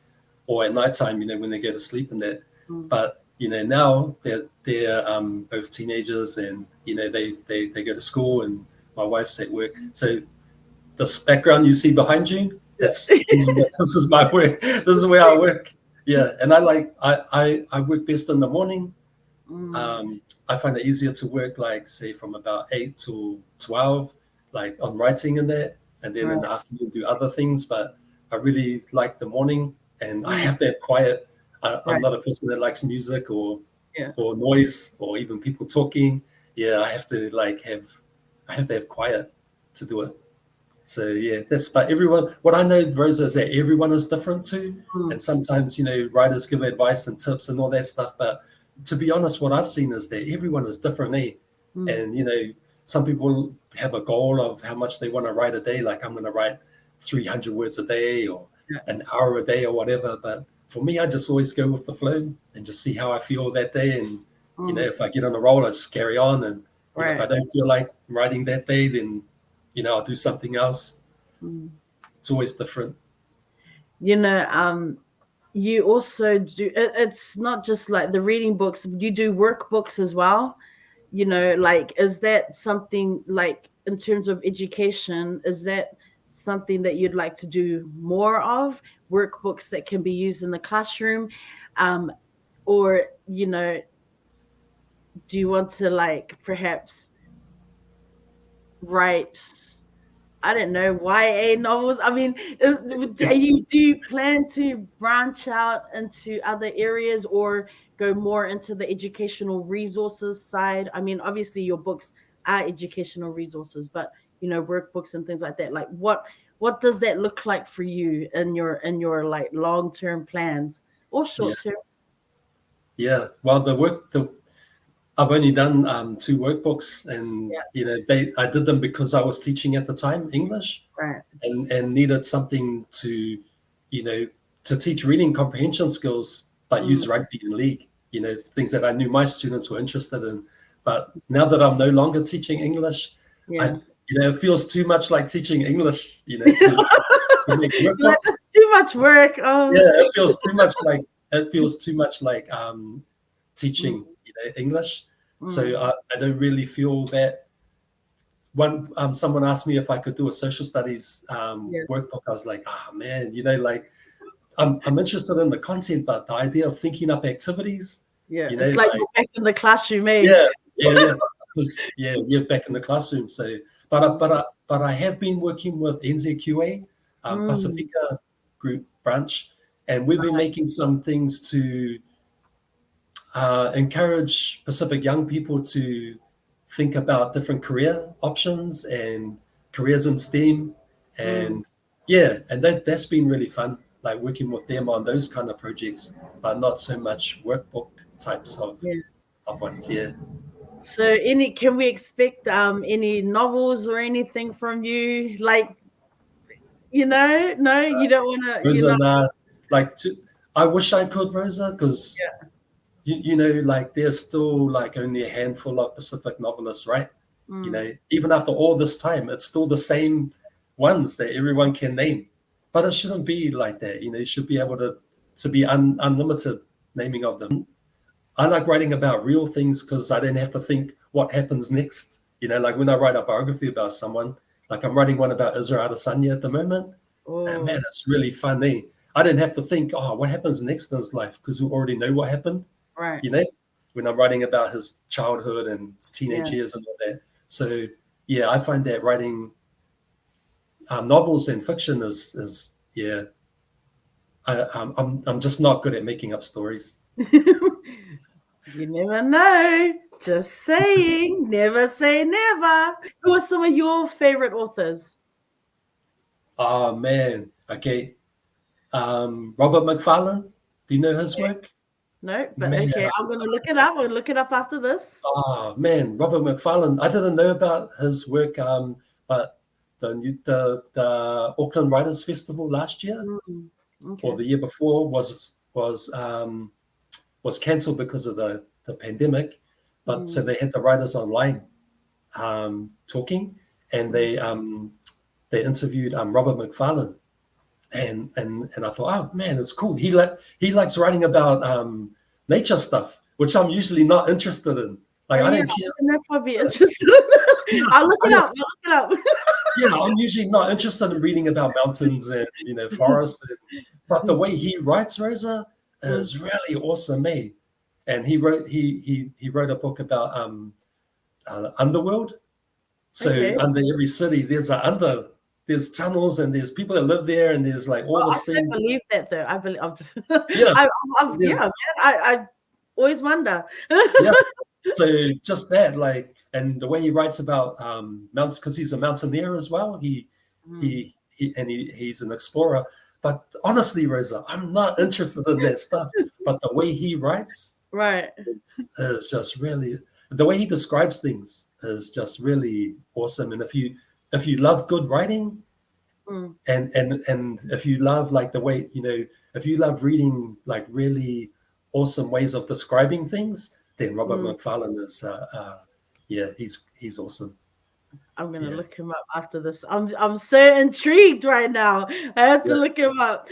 or at nighttime, when they go to sleep and that. But now they're both teenagers, and they go to school, and my wife's at work. So this background you see behind you, this is my work. This is where I work. Yeah, and I work best in the morning. I find it easier to work, like, say, from about 8 to 12, like on writing and that, and then in the afternoon do other things. But I really like the morning, and I have to have quiet. I'm not a person that likes music or noise or even people talking. Yeah, I have to have quiet to do it. So yeah, but everyone. What I know, Rosa, is that everyone is different too, and sometimes writers give advice and tips and all that stuff. But to be honest, what I've seen is that everyone is different, and some people have a goal of how much they want to write a day. Like, I'm going to write 300 words a day or an hour a day or whatever. But for me, I just always go with the flow and just see how I feel that day. And if I get on a roll, I just carry on. And if I don't feel like writing that day, then I'll do something else. It's always different. You also do, it's not just like the reading books, you do workbooks as well. Like, is that something, like, in terms of education, is that something that you'd like to do more of, workbooks that can be used in the classroom? Or, do you want to, like, perhaps write, I don't know, YA novels? I mean, do you plan to branch out into other areas or go more into the educational resources side? I mean, obviously your books are educational resources, but workbooks and things like that. Like, what does that look like for you in your like long-term plans or short-term? Yeah. Well, I've only done 2 workbooks, and I did them because I was teaching at the time English, and needed something to teach reading comprehension skills, but use rugby and league, things that I knew my students were interested in. But now that I'm no longer teaching English, it feels too much like teaching English, to make workbooks. That's too much work. Oh. Yeah, it feels too much like teaching English. So I don't really feel that. Someone asked me if I could do a social studies workbook. I was like, man, like, I'm interested in the content, but the idea of thinking up activities. It's like you're back in the classroom, eh? Because you're back in the classroom. So, but I have been working with NZQA, Pasifika group branch, and we've been making some things to encourage Pacific young people to think about different career options and careers in STEM, and that's been really fun, like working with them on those kind of projects, but not so much workbook types of ones. So can we expect any novels or anything from you? Like, no, you don't want to. Rosa, I wish I could, Rosa, because like, there's still like only a handful of Pacific novelists, right? Even after all this time, it's still the same ones that everyone can name. But it shouldn't be like that. You should be able to be unlimited naming of them. I like writing about real things because I don't have to think what happens next. Like when I write a biography about someone, like I'm writing one about Israel Adesanya at the moment. And man, it's really funny. I didn't have to think, what happens next in his life, because we already know what happened. Right. When I'm writing about his childhood and his teenage years and all that. So I find that writing novels and fiction is I'm just not good at making up stories. You never know. Just saying. Never say never. Who are some of your favorite authors? Oh man. Okay. Robert McFarlane. Do you know his work? No, but okay, I'm going to look it up. We'll look it up after this. Oh man, Robert McFarlane. I didn't know about his work, but the Auckland Writers Festival last year or the year before was cancelled because of the pandemic. But so they had the writers online talking, and they interviewed Robert McFarlane. And I thought, oh man, it's cool. He likes writing about nature stuff, which I'm usually not interested in. Like, I don't care. I don't know if I'd be interested. Yeah, I'll look it up. Yeah, I'm usually not interested in reading about mountains and forests, but the way he writes, Rosa, is really awesome, eh? And he wrote a book about underworld. So under every city, there's tunnels and there's people that live there and there's like all these things. I believe that though. I'm just Yeah, I always wonder. Yeah. So just that, like, and the way he writes about mountains, because he's a mountaineer as well. He's an explorer. But honestly, Rosa, I'm not interested in that stuff. But the way he writes, right, is just really, the way he describes things is just really awesome. And if you love good writing, and if you love like the way, if you love reading like really awesome ways of describing things, then Robert McFarlane is he's awesome. I'm gonna look him up after this. I'm so intrigued right now. I have to look him up.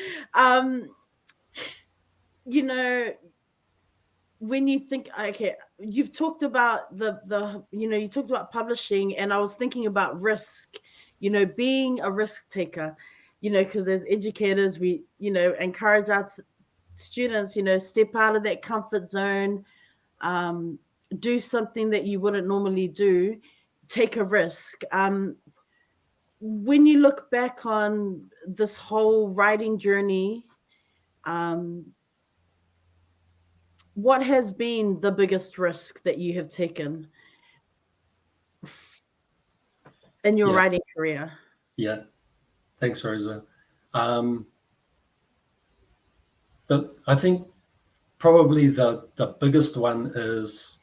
When you think, okay, you've talked about you talked about publishing, and I was thinking about risk, being a risk taker, because as educators, we, encourage our students, step out of that comfort zone, do something that you wouldn't normally do, take a risk. When you look back on this whole writing journey, what has been the biggest risk that you have taken in your writing career? Yeah, thanks, Rosa. I think probably the biggest one is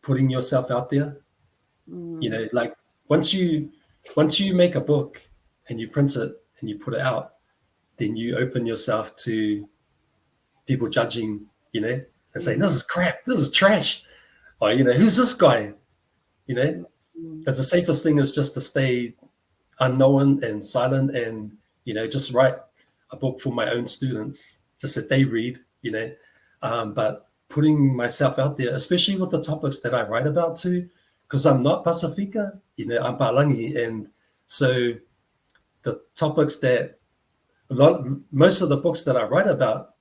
putting yourself out there. Like once you make a book and you print it and you put it out, then you open yourself to people judging, and saying, this is crap, this is trash, or who's this guy? Because the safest thing is just to stay unknown and silent, and just write a book for my own students, just that they read, but putting myself out there, especially with the topics that I write about too, because I'm not Pasifika, I'm Palangi, and so the topics that most of the books that I write about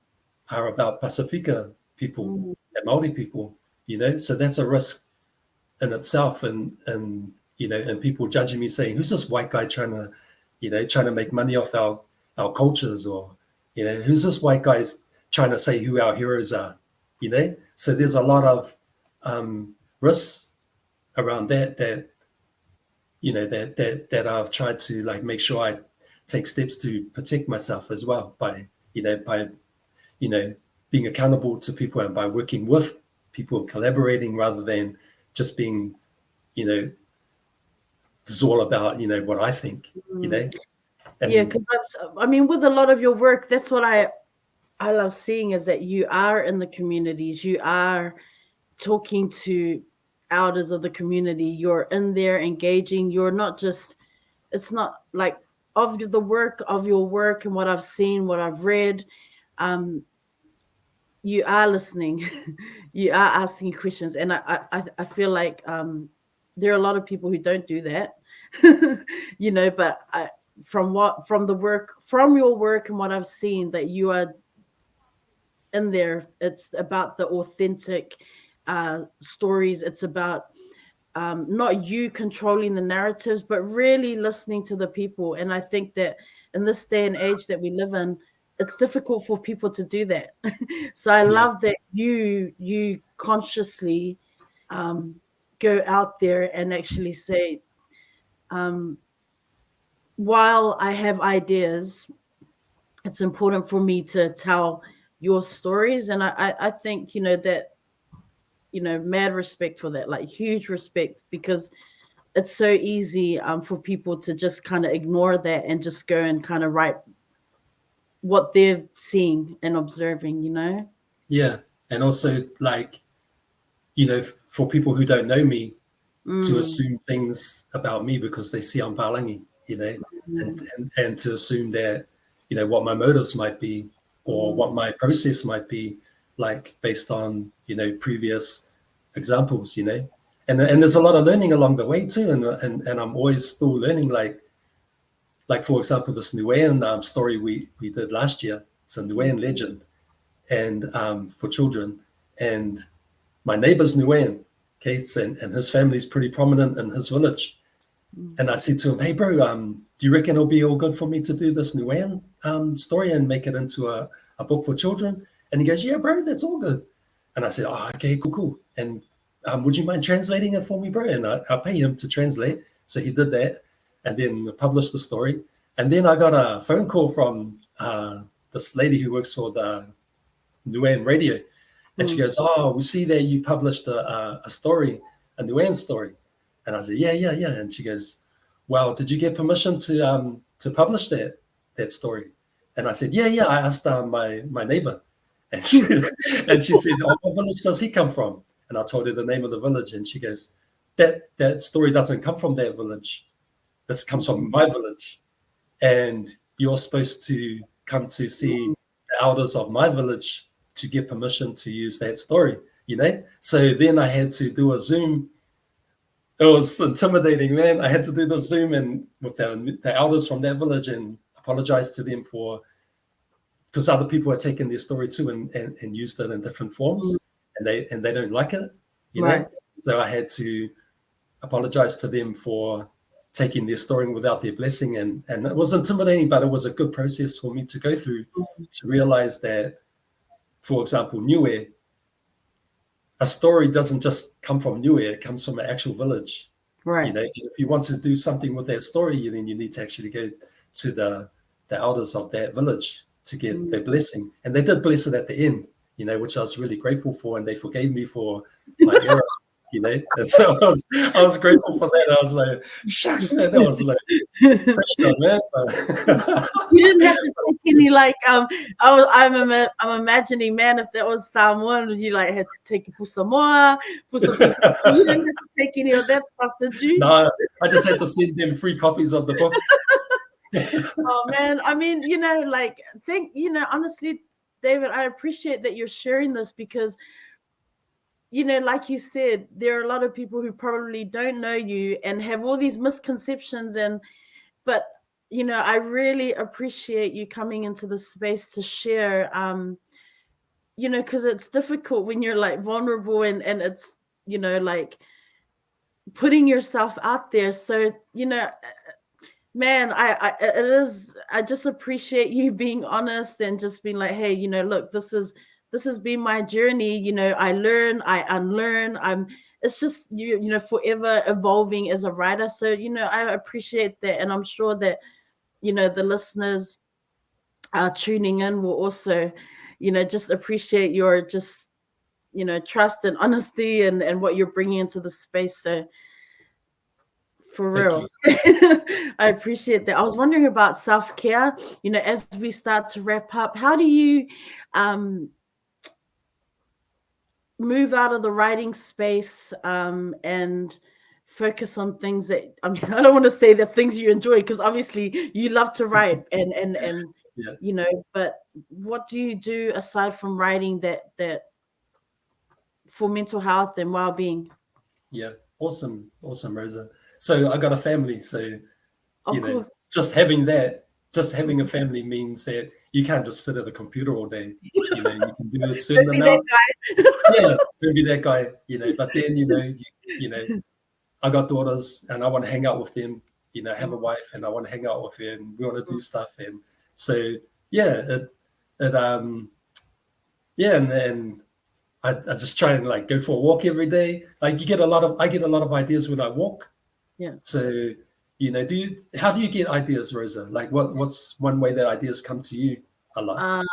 are about Pasifika people and Māori people, so that's a risk in itself, and people judging me, saying, who's this white guy trying to make money off our cultures, or who's this white guy trying to say who our heroes are, so there's a lot of risks around that I've tried to like make sure I take steps to protect myself as well, by being accountable to people and by working with people, collaborating, rather than just being, this is all about, what I think, And, because with a lot of your work, that's what I love seeing, is that you are in the communities, you are talking to elders of the community, you're in there engaging, you're not just, it's not like of your work and what I've seen, what I've read, you are listening, you are asking questions, and I feel like there are a lot of people who don't do that, but from your work and what I've seen, that you are in there, it's about the authentic stories. It's about not you controlling the narratives, but really listening to the people. And I think that in this day and age that we live in, it's difficult for people to do that. So I love that you consciously go out there and actually say, while I have ideas, it's important for me to tell your stories. And I think, that, mad respect for that, like huge respect, because it's so easy for people to just kind of ignore that and just go and kind of write what they're seeing and observing, Yeah. And also, like, for people who don't know me, to assume things about me because they see I'm Palangi, and to assume that, what my motives might be, or what my process might be, like based on, previous examples, and there's a lot of learning along the way too. And I'm always still learning, like for example, this Nuean story we did last year. It's a Nuean legend and for children. And my neighbor's Nuean, okay, and his family's pretty prominent in his village. And I said to him, hey, bro, do you reckon it'll be all good for me to do this Nuean story and make it into a book for children? And he goes, yeah, bro, that's all good. And I said, oh, okay, cool. And would you mind translating it for me, bro? And I'll pay him to translate. So he did that and then published the story. And then I got a phone call from this lady who works for the Nuean radio. And she goes, oh, we see that you published a story, a Nuean story. And I said, yeah. And she goes, well, did you get permission to publish that story? And I said, yeah. I asked my neighbor. And she said, oh, what village does he come from? And I told her the name of the village. And she goes, that story doesn't come from that village. This comes from my village. And you're supposed to come to see the elders of my village to get permission to use that story, So then I had to do a Zoom. It was intimidating, man. I had to do the Zoom and with the elders from that village and apologize to them because other people had taken their story too and used it in different forms, and they don't like it, know. So I had to apologize to them for taking their story without their blessing, and it was intimidating, but it was a good process for me to go through to realize that, for example, Niue, a story doesn't just come from Niue, it comes from an actual village. Right. If you want to do something with that story, then you need to actually go to the elders of that village to get their blessing. And they did bless it at the end, which I was really grateful for, and they forgave me for my error. And so I was grateful for that. I was like, shucks, man, that was like pressure, man. You didn't have to take any I'm imagining, man, if that was Samoan, you had to take Pusamoa, you didn't have to take any of that stuff, did you? No, I just had to send them free copies of the book. Oh man, I mean, honestly, David, I appreciate that you're sharing this because like you said, there are a lot of people who probably don't know you and have all these misconceptions but I really appreciate you coming into the space to share, because it's difficult when you're vulnerable and it's, putting yourself out there. So, man, I just appreciate you being honest and just being like, hey, look, this has been my journey. I learn, I unlearn. It's just, forever evolving as a writer. So, I appreciate that. And I'm sure that, the listeners tuning in will also, just appreciate your just, trust and honesty and what you're bringing into the space. So for real, I appreciate that. I was wondering about self-care, as we start to wrap up, how do you, move out of the writing space and focus on things that, I don't want to say the things you enjoy, because obviously you love to write and yeah. But what do you do aside from writing that for mental health and well-being? Yeah, awesome, Rosa. So I got a family, so of course, just having a family means that you can't just sit at the computer all day. You can do a certain amount. Yeah, don't be that guy. But then I got daughters, and I want to hang out with them. I have a wife, and I want to hang out with her, and we want to do stuff. And so and I just try and go for a walk every day. I get a lot of ideas when I walk. Yeah. So how do you get ideas, Rosa? What's one way that ideas come to you a lot?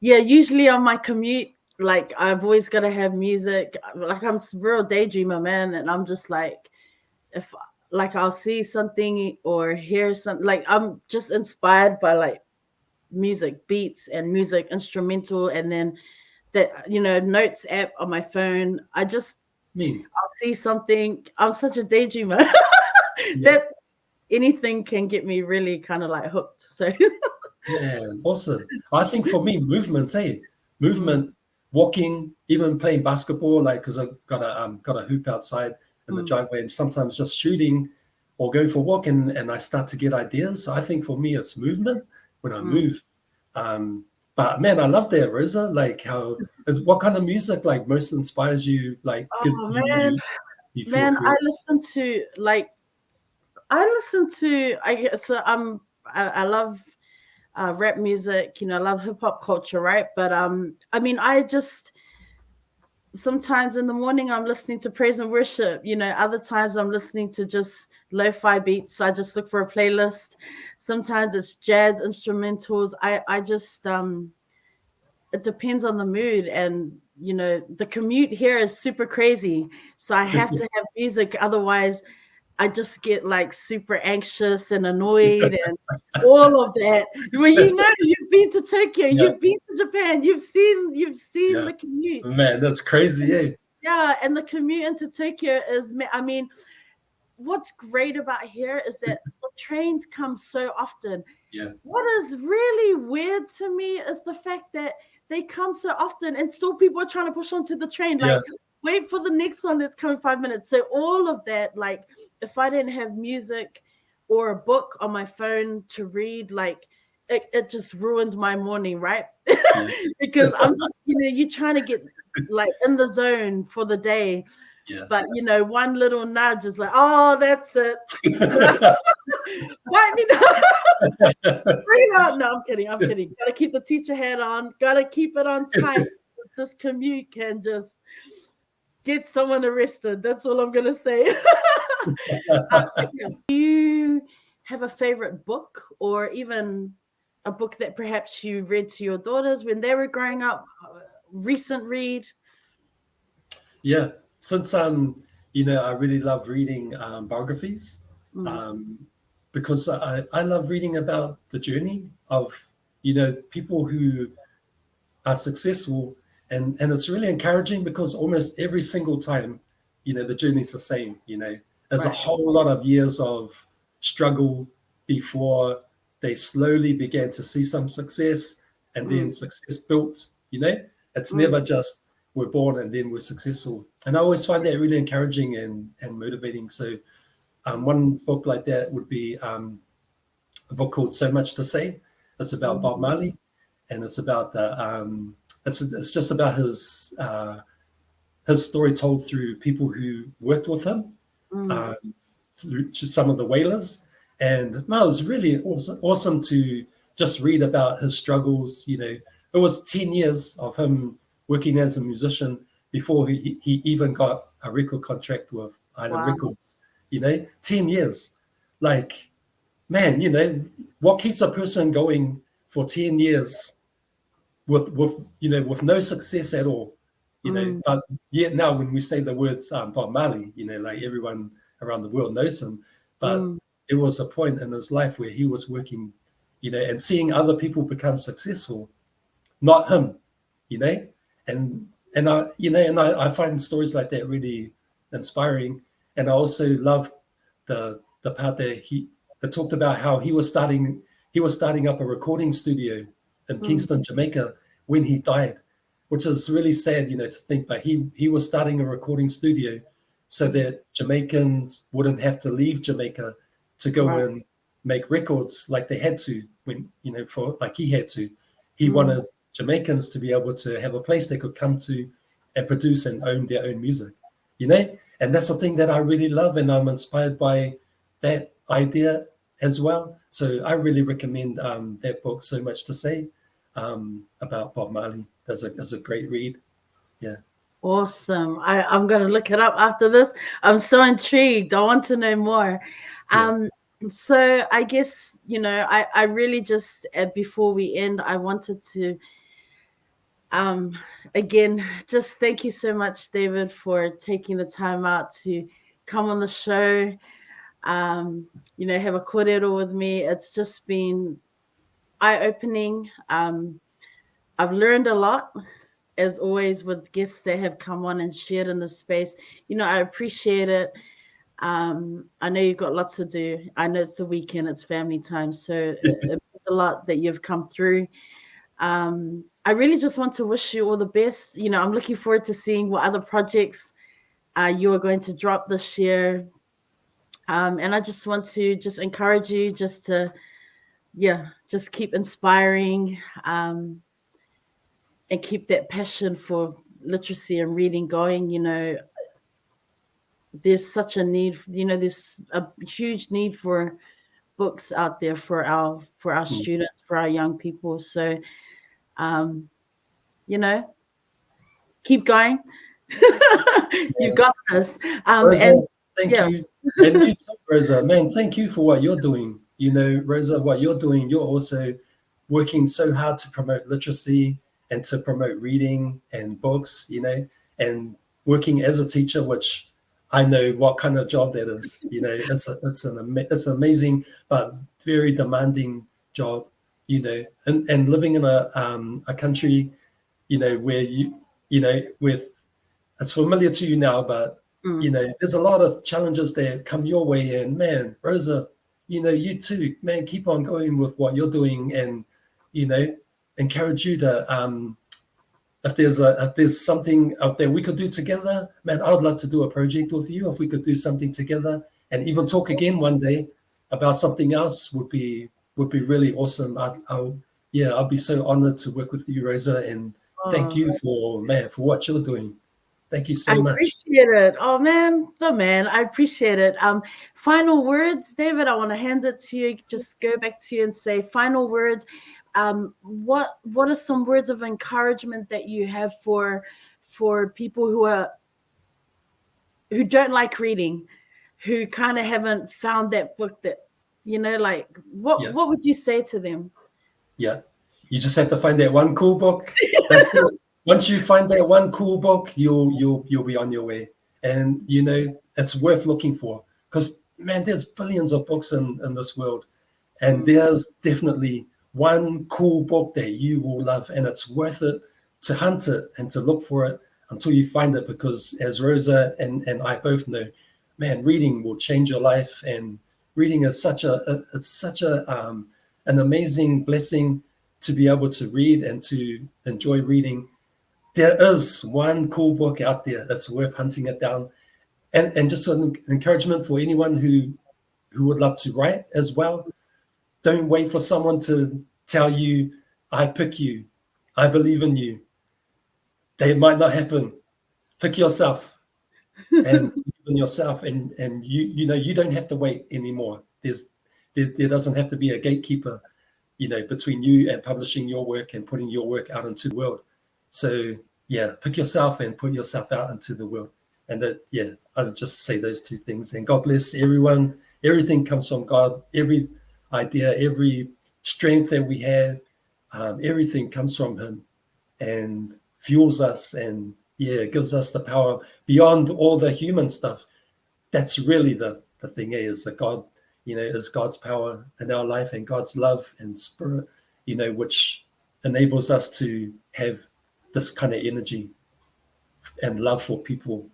Yeah, usually on my commute, I've always got to have music. I'm a real daydreamer, man, and I'm just if I'll see something or hear something, I'm just inspired by music, beats and music, instrumental, and then that notes app on my phone. I'll see something. I'm such a daydreamer that anything can get me really kind of hooked. So Man, awesome. I think for me, movement, movement, walking, even playing basketball, like because I've got a hoop outside in the driveway, and sometimes just shooting or going for a walk, and I start to get ideas. So I think for me, it's movement when I move. But man, I love that, Rosa. Like what kind of music like most inspires you? Like, Oh man, you feel man, creative? I listen to I love rap music, I love hip hop culture, right? But I mean, I just sometimes in the morning I'm listening to praise and worship, other times I'm listening to just lo-fi beats. I just look for a playlist. Sometimes it's jazz instrumentals. I just it depends on the mood, and the commute here is super crazy, so I have to have music, otherwise I just get like super anxious and annoyed and all of that. Well, you've been to Tokyo, Yeah, you've been to Japan, you've seen yeah. the commute. Man, that's crazy, eh? Yeah, and the commute into Tokyo I mean, what's great about here is that the trains come so often. Yeah, What is really weird to me is the fact that they come so often and still people are trying to push onto the train. yeah, Like, wait for the next one that's coming 5 minutes. So all of that, like, if I didn't have music or a book on my phone to read, like, it just ruins my morning, right? yeah, Because I'm just, you're trying to get like in the zone for the day. yeah. But one little nudge is like, oh, that's it. Wipe me down. Bring it out. No, I'm kidding. Gotta keep the teacher hat on. Gotta keep it on tight. This commute can just get someone arrested. That's all I'm gonna say. Do you have a favorite book, or even a book that perhaps you read to your daughters when they were growing up? Recent read? Yeah, since I really love reading biographies, because I love reading about the journey of people who are successful, and it's really encouraging because almost every single time, the journey's the same. There's a Right. whole lot of years of struggle before they slowly began to see some success, and then success built. It's never just we're born and then we're successful. And I always find that really encouraging and motivating. So one book like that would be a book called So Much to Say. It's about Bob Marley, and it's about it's just about his story told through people who worked with him, through some of the whalers. And no, it was really awesome to just read about his struggles. It was 10 years of him working as a musician before he even got a record contract with Island Records. 10 years. Like, man, what keeps a person going for 10 years with no success at all? But yet now when we say the words Bob Marley, like everyone around the world knows him. But there was a point in his life where he was working, and seeing other people become successful, not him, and I find stories like that really inspiring. And I also love the part that talked about how he was starting up a recording studio in Kingston, Jamaica, when he died, which is really sad, to think. But he was starting a recording studio so that Jamaicans wouldn't have to leave Jamaica to go and make records like they had to when, for like he had to. He wanted Jamaicans to be able to have a place they could come to and produce and own their own music, and that's the thing that I really love, and I'm inspired by that idea as well. So I really recommend that book, So Much to Say, about Bob Marley. That's a great read. Yeah. Awesome. I'm going to look it up after this. I'm so intrigued. I want to know more. Yeah. So I guess, I really just, before we end, I wanted to, again, just thank you so much, David, for taking the time out to come on the show, have a kōrero with me. It's just been eye-opening. I've learned a lot, as always, with guests that have come on and shared in this space. I appreciate it. I know you've got lots to do. I know it's the weekend, it's family time. So it a lot that you've come through. I really just want to wish you all the best. You know, I'm looking forward to seeing what other projects you are going to drop this year. And I just want to just encourage you just to, just keep inspiring, and keep that passion for literacy and reading going. You know, there's such a need, there's a huge need for books out there for our students, for our young people. So, keep going. You got this. Rosa, And thank you. And you too, Rosa. Man, thank you for what you're doing. You know, Rosa, what you're doing, you're also working so hard to promote literacy and to promote reading and books, and working as a teacher, which I know what kind of job that is. It's an amazing but very demanding job, and living in a country, where with it's familiar to you now, but there's a lot of challenges that come your way. And man, Rosa, you too, man, keep on going with what you're doing, and encourage you to if there's something out there we could do together, man, I would love to do a project with you. If we could do something together and even talk again one day about something else, would be really awesome. I'd be so honored to work with you, Rosa, and thank you for what you're doing. Thank you so much. I appreciate it. Oh man, I appreciate it. Final words, David. I want to hand it to you. Just go back to you and say final words. What are some words of encouragement that you have for people who don't like reading, who kind of haven't found that book that what would you say to them? Yeah, you just have to find that one cool book. That's it. Once you find that one cool book, you'll be on your way, and it's worth looking for, because man, there's billions of books in this world, and there's definitely one cool book that you will love, and it's worth it to hunt it and to look for it until you find it, because as Rosa and I both know, man, reading will change your life, and reading is such an amazing blessing to be able to read and to enjoy reading. There is one cool book out there that's worth hunting it down, and just an encouragement for anyone who would love to write as well. Don't wait for someone to tell you, I pick you, I believe in you. That might not happen. Pick yourself and believe in yourself, and you don't have to wait anymore. There doesn't have to be a gatekeeper, between you and publishing your work and putting your work out into the world. So pick yourself and put yourself out into the world. And I would just say those two things. And God bless everyone. Everything comes from God. Every idea, every strength that we have, everything comes from Him, and fuels us, and gives us the power beyond all the human stuff. That's really the thing, is that God, is God's power in our life, and God's love and spirit, which enables us to have this kind of energy and love for people